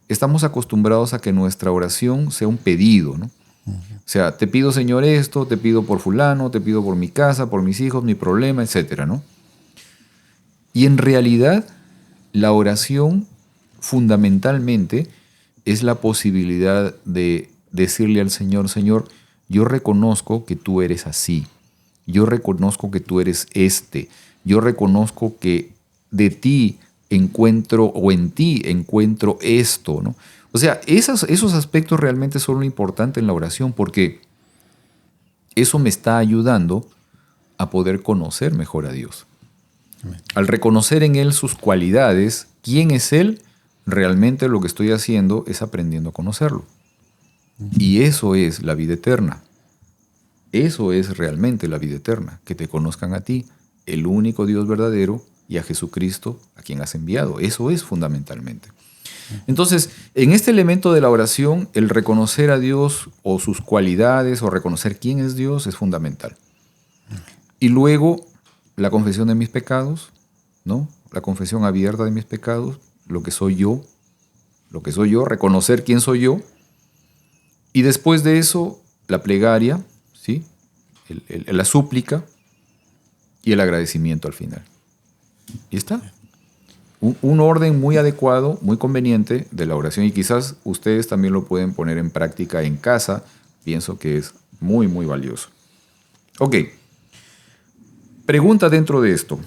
estamos acostumbrados a que nuestra oración sea un pedido, ¿no? O sea, te pido, Señor, esto, te pido por fulano, te pido por mi casa, por mis hijos, mi problema, etcétera, ¿no? Y en realidad, la oración fundamentalmente es la posibilidad de decirle al Señor, Señor, yo reconozco que tú eres así. Yo reconozco que tú eres yo reconozco que de ti encuentro o en ti encuentro esto, ¿no? O sea, esos aspectos realmente son lo importante en la oración porque eso me está ayudando a poder conocer mejor a Dios. Al reconocer en Él sus cualidades, quién es Él, realmente lo que estoy haciendo es aprendiendo a conocerlo. Y eso es la vida eterna. Eso es realmente la vida eterna, que te conozcan a ti, el único Dios verdadero, y a Jesucristo, a quien has enviado. Eso es fundamentalmente. Entonces, en este elemento de la oración, el reconocer a Dios o sus cualidades o reconocer quién es Dios es fundamental. Y luego, la confesión de mis pecados, ¿no? La confesión abierta de mis pecados, lo que soy yo, reconocer quién soy yo. Y después de eso, la plegaria, ¿sí? La súplica y el agradecimiento al final. Y está. Un orden muy adecuado, muy conveniente de la oración. Y quizás ustedes también lo pueden poner en práctica en casa. Pienso que es muy, muy valioso. Ok. Pregunta dentro de esto.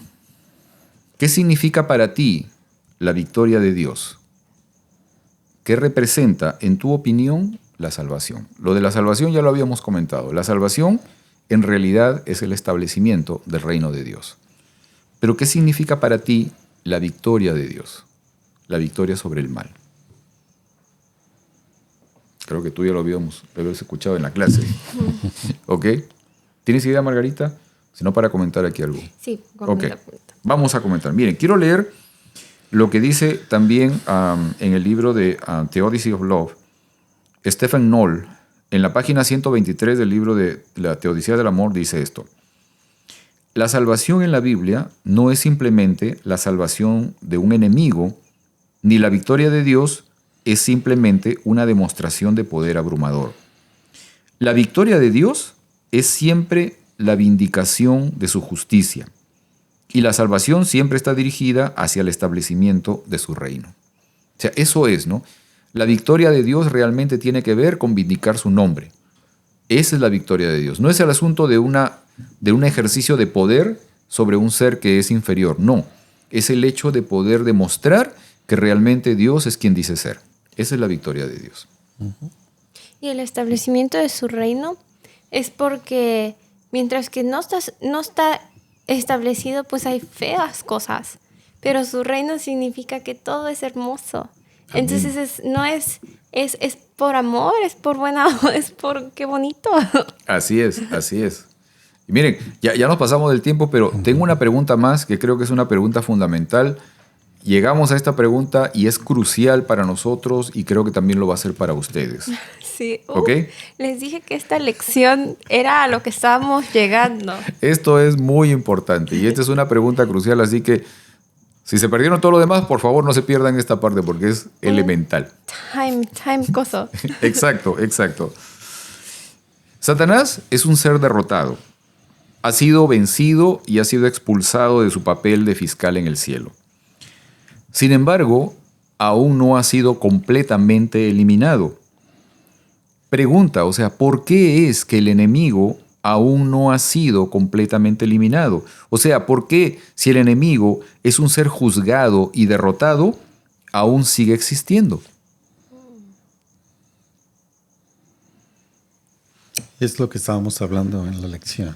¿Qué significa para ti la victoria de Dios? ¿Qué representa, en tu opinión, la salvación? Lo de la salvación ya lo habíamos comentado. La salvación en realidad es el establecimiento del reino de Dios. Pero ¿qué significa para ti la victoria de Dios? La victoria sobre el mal. Creo que tú ya lo habíamos escuchado en la clase. ¿Ok? ¿Tienes idea, Margarita? Si no, para comentar aquí algo. Sí, comenta. Vamos a comentar. Miren, quiero leer lo que dice también en el libro de The Odyssey of Love, Stephen Knoll, en la página 123 del libro de la Teodicea del Amor, dice esto. La salvación en la Biblia no es simplemente la salvación de un enemigo, ni la victoria de Dios es simplemente una demostración de poder abrumador. La victoria de Dios es siempre la vindicación de su justicia, y la salvación siempre está dirigida hacia el establecimiento de su reino. O sea, eso es, ¿no? La victoria de Dios realmente tiene que ver con vindicar su nombre. Esa es la victoria de Dios. No es el asunto de un ejercicio de poder sobre un ser que es inferior. No. Es el hecho de poder demostrar que realmente Dios es quien dice ser. Esa es la victoria de Dios. Y el establecimiento de su reino es porque mientras que no está establecido, pues hay feas cosas. Pero su reino significa que todo es hermoso. Amén. Entonces es por amor, es por buena, es por qué bonito. Así es, así es. Y miren, ya nos pasamos del tiempo, pero tengo una pregunta más que creo que es una pregunta fundamental. Llegamos a esta pregunta y es crucial para nosotros y creo que también lo va a ser para ustedes. Sí. ¿Ok? Les dije que esta lección era a lo que estábamos llegando. Esto es muy importante y esta es una pregunta crucial, así que si se perdieron todo lo demás, por favor no se pierdan esta parte porque es elemental. Time coso. Exacto. Satanás es un ser derrotado. Ha sido vencido y ha sido expulsado de su papel de fiscal en el cielo. Sin embargo, aún no ha sido completamente eliminado. Pregunta, ¿por qué es que el enemigo aún no ha sido completamente eliminado? ¿Por qué si el enemigo es un ser juzgado y derrotado, aún sigue existiendo? Es lo que estábamos hablando en la lección.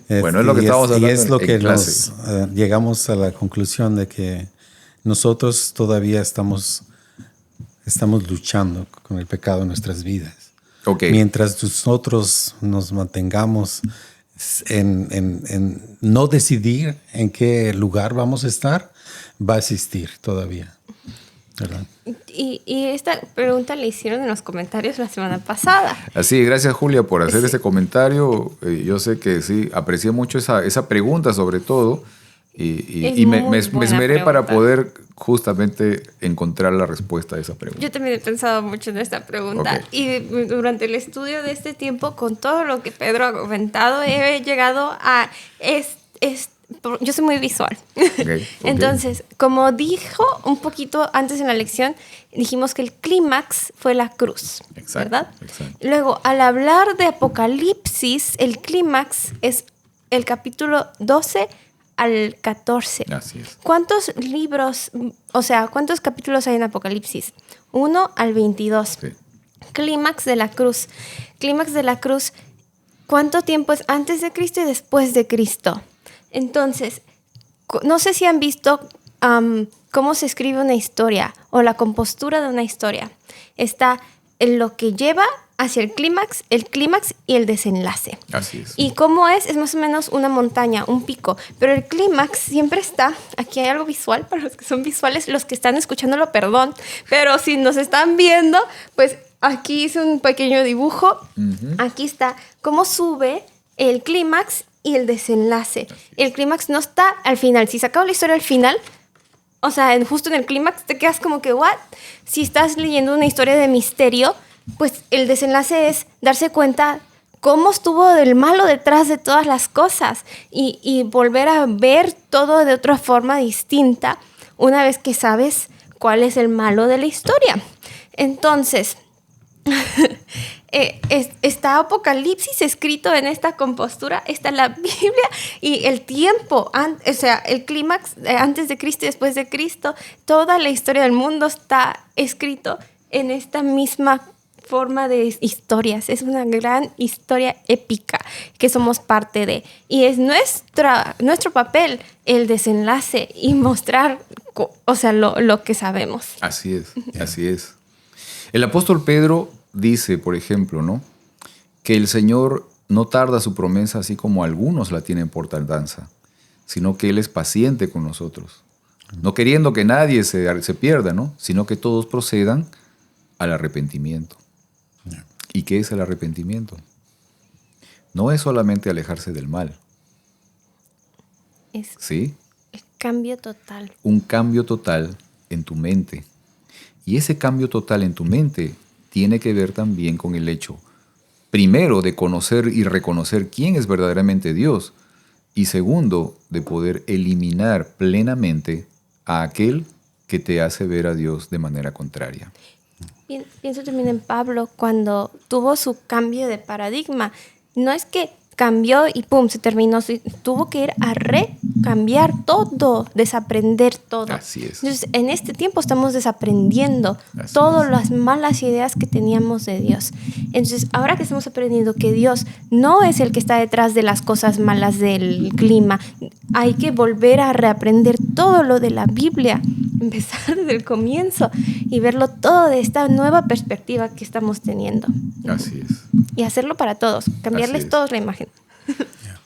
Bueno, es lo que estábamos hablando en clase. Y es lo que llegamos a la conclusión de que nosotros todavía estamos luchando con el pecado en nuestras vidas. Okay. Mientras nosotros nos mantengamos en no decidir en qué lugar vamos a estar, va a existir todavía, ¿verdad? Y esta pregunta la hicieron en los comentarios la semana pasada. Así, gracias Julia por hacer ese comentario. Yo sé que sí, aprecié mucho esa pregunta sobre todo. Y me esmeré para poder justamente encontrar la respuesta a esa pregunta. Yo también he pensado mucho en esta pregunta. Okay. Y durante el estudio de este tiempo, con todo lo que Pedro ha comentado, he llegado a... yo soy muy visual. Okay. Entonces, como dijo un poquito antes en la lección, dijimos que el clímax fue la cruz, ¿verdad? Exacto. Luego, al hablar de Apocalipsis, el clímax es el capítulo 12 al 14. Así es. ¿Cuántos libros, cuántos capítulos hay en Apocalipsis? 1 al 22. Sí. Clímax de la cruz. Clímax de la cruz, ¿cuánto tiempo es antes de Cristo y después de Cristo? Entonces, no sé si han visto cómo se escribe una historia o la compostura de una historia. Está en lo que lleva hacia el clímax y el desenlace. Así es. Y cómo es más o menos una montaña, un pico. Pero el clímax siempre está, aquí hay algo visual, para los que son visuales, los que están escuchándolo, perdón, pero si nos están viendo, pues aquí hice un pequeño dibujo. Uh-huh. Aquí está cómo sube el clímax y el desenlace. El clímax no está al final. Si se acaba la historia al final, justo en el clímax te quedas como que, ¿what? Si estás leyendo una historia de misterio, pues el desenlace es darse cuenta cómo estuvo el malo detrás de todas las cosas y volver a ver todo de otra forma distinta una vez que sabes cuál es el malo de la historia. Entonces, está Apocalipsis escrito en esta compostura, está la Biblia y el tiempo, el clímax antes de Cristo y después de Cristo, toda la historia del mundo está escrito en esta misma forma de historias. Es una gran historia épica que somos parte de. Y es nuestro papel el desenlace y mostrar lo que sabemos. Así es, así es. El apóstol Pedro dice, por ejemplo, ¿no?, que el Señor no tarda su promesa así como algunos la tienen por tardanza, sino que Él es paciente con nosotros, no queriendo que nadie se pierda, ¿no?, sino que todos procedan al arrepentimiento. ¿Y qué es el arrepentimiento? No es solamente alejarse del mal. Es ¿sí? El cambio total. Un cambio total en tu mente. Y ese cambio total en tu mente tiene que ver también con el hecho, primero, de conocer y reconocer quién es verdaderamente Dios. Y segundo, de poder eliminar plenamente a aquel que te hace ver a Dios de manera contraria. Pienso también en Pablo cuando tuvo su cambio de paradigma. No es que cambió y pum, se terminó. Tuvo que ir a recambiar todo, desaprender todo. Así es. Entonces, en este tiempo estamos desaprendiendo todas las malas ideas que teníamos de Dios. Entonces, ahora que estamos aprendiendo que Dios no es el que está detrás de las cosas malas del clima, hay que volver a reaprender todo lo de la Biblia, empezar desde el comienzo y verlo todo de esta nueva perspectiva que estamos teniendo. Así es. Y hacerlo para todos, cambiarles todos la imagen.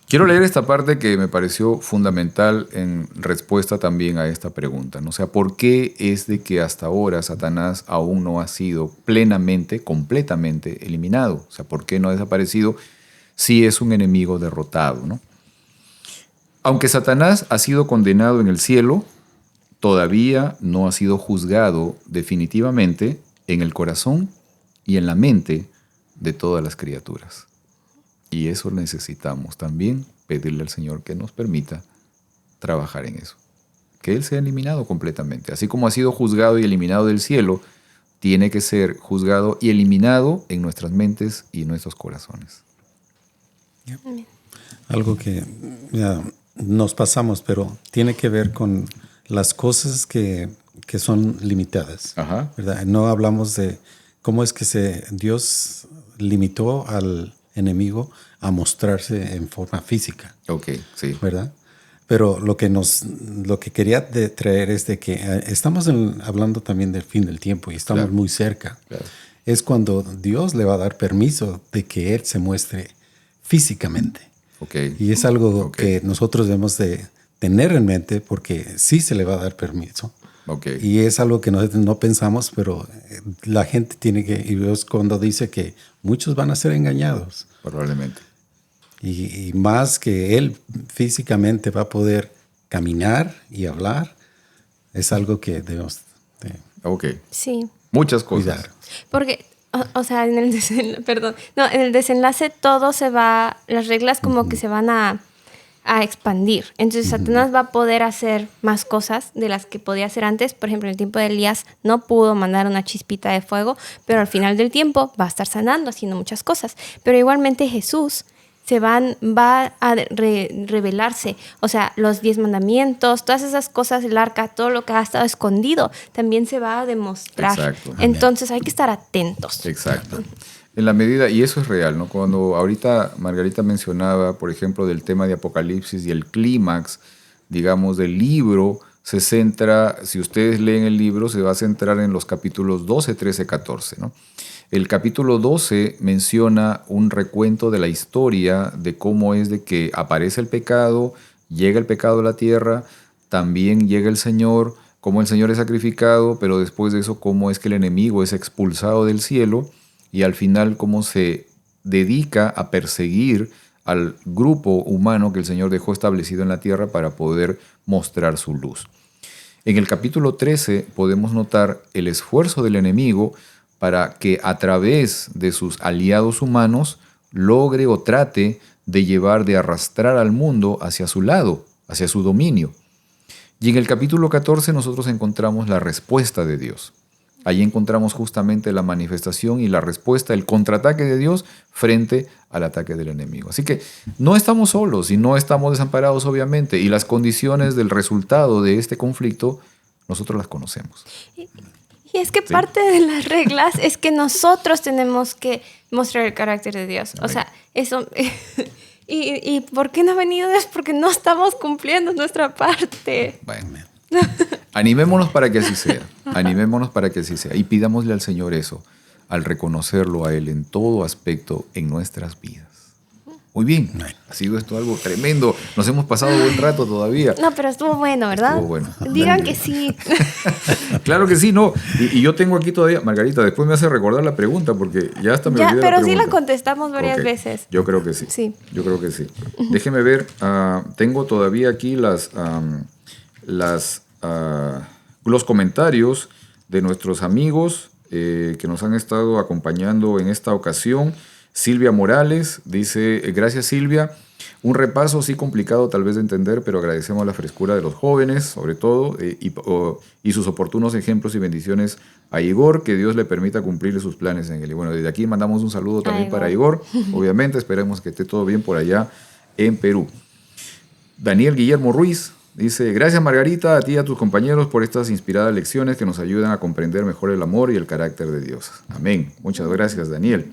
Quiero leer esta parte que me pareció fundamental en respuesta también a esta pregunta, ¿no? O sea, ¿por qué es de que hasta ahora Satanás aún no ha sido plenamente, completamente eliminado? O sea, ¿por qué no ha desaparecido si es un enemigo derrotado, ¿no? Aunque Satanás ha sido condenado en el cielo, todavía no ha sido juzgado definitivamente en el corazón y en la mente de todas las criaturas. Y eso necesitamos también pedirle al Señor que nos permita trabajar en eso. Que Él sea eliminado completamente. Así como ha sido juzgado y eliminado del cielo, tiene que ser juzgado y eliminado en nuestras mentes y nuestros corazones. Algo que nos pasamos, pero tiene que ver con las cosas que son limitadas. Ajá. ¿Verdad? No hablamos de cómo es que Dios limitó al enemigo a mostrarse en forma física. Ok, sí. ¿Verdad? Pero lo que quería traer es de que estamos hablando también del fin del tiempo y estamos muy cerca. Claro. Es cuando Dios le va a dar permiso de que Él se muestre físicamente. Okay. Y es algo que nosotros debemos de tener en mente porque sí se le va a dar permiso. Okay. Y es algo que nosotros no pensamos, pero la gente tiene que, y Dios cuando dice que muchos van a ser engañados. Probablemente. Y más que Él físicamente va a poder caminar y hablar, es algo que debemos Sí. Muchas cosas. Cuidar. Porque, o sea, en el desenlace todo se va, las reglas como que se van a expandir. Entonces Satanás va a poder hacer más cosas de las que podía hacer antes. Por ejemplo, en el tiempo de Elías no pudo mandar una chispita de fuego, pero al final del tiempo va a estar sanando, haciendo muchas cosas. Pero igualmente Jesús va a revelarse. O sea, los 10 mandamientos, todas esas cosas, el arca, todo lo que ha estado escondido, también se va a demostrar. Exacto. Entonces hay que estar atentos. Exacto. En la medida, y eso es real, ¿no? Cuando ahorita Margarita mencionaba, por ejemplo, del tema de Apocalipsis y el clímax, digamos, del libro, se centra, si ustedes leen el libro, se va a centrar en los capítulos 12, 13, 14, ¿no? El capítulo 12 menciona un recuento de la historia de cómo es de que aparece el pecado, llega el pecado a la tierra, también llega el Señor, cómo el Señor es sacrificado, pero después de eso cómo es que el enemigo es expulsado del cielo y al final cómo se dedica a perseguir al grupo humano que el Señor dejó establecido en la tierra para poder mostrar su luz. En el capítulo 13 podemos notar el esfuerzo del enemigo para que a través de sus aliados humanos logre o trate de arrastrar al mundo hacia su lado, hacia su dominio. Y en el capítulo 14 nosotros encontramos la respuesta de Dios. Allí encontramos justamente la manifestación y la respuesta, el contraataque de Dios frente al ataque del enemigo. Así que no estamos solos y no estamos desamparados, obviamente, y las condiciones del resultado de este conflicto nosotros las conocemos. Y es que parte de las reglas es que nosotros tenemos que mostrar el carácter de Dios. O sea, eso... ¿Y por qué no ha venido Dios? Porque no estamos cumpliendo nuestra parte. Bueno, animémonos para que así sea. Animémonos para que así sea. Y pidámosle al Señor eso, al reconocerlo a Él en todo aspecto en nuestras vidas. Muy bien, ha sido esto algo tremendo. Nos hemos pasado buen rato todavía. No, pero estuvo bueno, ¿verdad? Estuvo bueno. Digan que sí. Claro que sí, no. Y yo tengo aquí todavía, Margarita, después me hace recordar la pregunta porque ya hasta me olvidé pero la pregunta. sí la contestamos varias veces. Yo creo que sí. Sí. Yo creo que sí. Déjeme ver, tengo todavía aquí los comentarios de nuestros amigos que nos han estado acompañando en esta ocasión. Silvia Morales dice, gracias Silvia. Un repaso sí complicado tal vez de entender, pero agradecemos la frescura de los jóvenes, sobre todo, y sus oportunos ejemplos y bendiciones a Igor, que Dios le permita cumplir sus planes en él. Y bueno, desde aquí mandamos un saludo también para Igor. Obviamente, esperemos que esté todo bien por allá en Perú. Daniel Guillermo Ruiz dice, gracias Margarita, a ti y a tus compañeros por estas inspiradas lecciones que nos ayudan a comprender mejor el amor y el carácter de Dios. Amén. Muchas gracias, Daniel.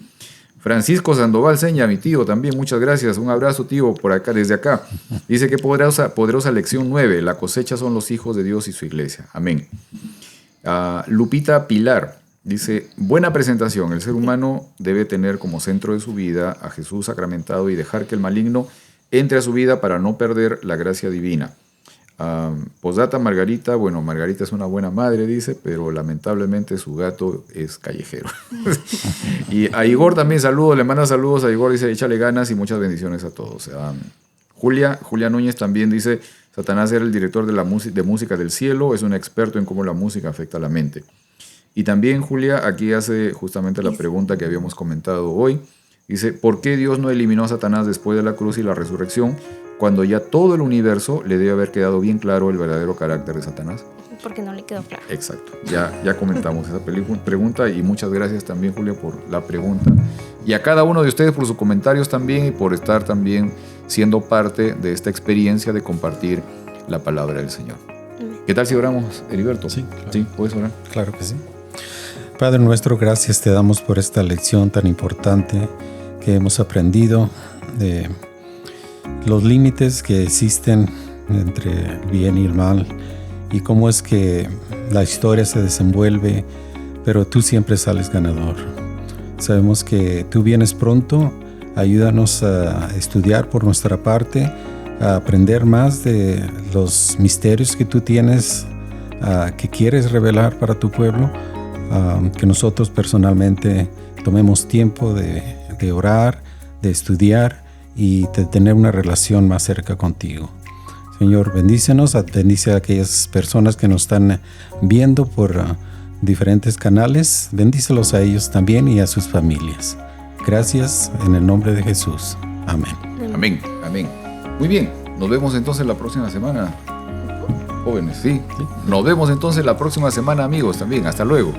Francisco Sandoval Seña, mi tío, también muchas gracias. Un abrazo, tío, por acá, desde acá. Dice que poderosa lección 9. La cosecha son los hijos de Dios y su iglesia. Amén. Lupita Pilar dice, buena presentación. El ser humano debe tener como centro de su vida a Jesús sacramentado y dejar que el maligno entre a su vida para no perder la gracia divina. Posdata Margarita, bueno, Margarita es una buena madre, dice, pero lamentablemente su gato es callejero. Y a Igor también saludos, le manda saludos a Igor, dice, échale ganas y muchas bendiciones a todos. Julia Núñez también dice, Satanás era el director de música del cielo, es un experto en cómo la música afecta a la mente. Y también Julia aquí hace justamente la pregunta que habíamos comentado hoy. Dice, ¿por qué Dios no eliminó a Satanás después de la cruz y la resurrección, cuando ya todo el universo le debe haber quedado bien claro el verdadero carácter de Satanás? Porque no le quedó claro. Exacto. Ya comentamos esa pregunta y muchas gracias también, Julia, por la pregunta. Y a cada uno de ustedes por sus comentarios también y por estar también siendo parte de esta experiencia de compartir la palabra del Señor. ¿Qué tal si oramos, Heriberto? Sí, claro. ¿Sí? ¿Puedes orar? Claro que sí. Padre nuestro, gracias te damos por esta lección tan importante que hemos aprendido de los límites que existen entre el bien y el mal y cómo es que la historia se desenvuelve, pero tú siempre sales ganador. Sabemos que tú vienes pronto, ayúdanos a estudiar por nuestra parte, a aprender más de los misterios que tú tienes, que quieres revelar para tu pueblo, que nosotros personalmente tomemos tiempo de orar, de estudiar y de tener una relación más cerca contigo. Señor, bendícenos, bendice a aquellas personas que nos están viendo por diferentes canales, bendícelos a ellos también y a sus familias. Gracias en el nombre de Jesús. Amén. Amén, amén. Muy bien, nos vemos entonces la próxima semana. Jóvenes, sí. Nos vemos entonces la próxima semana, amigos, también. Hasta luego.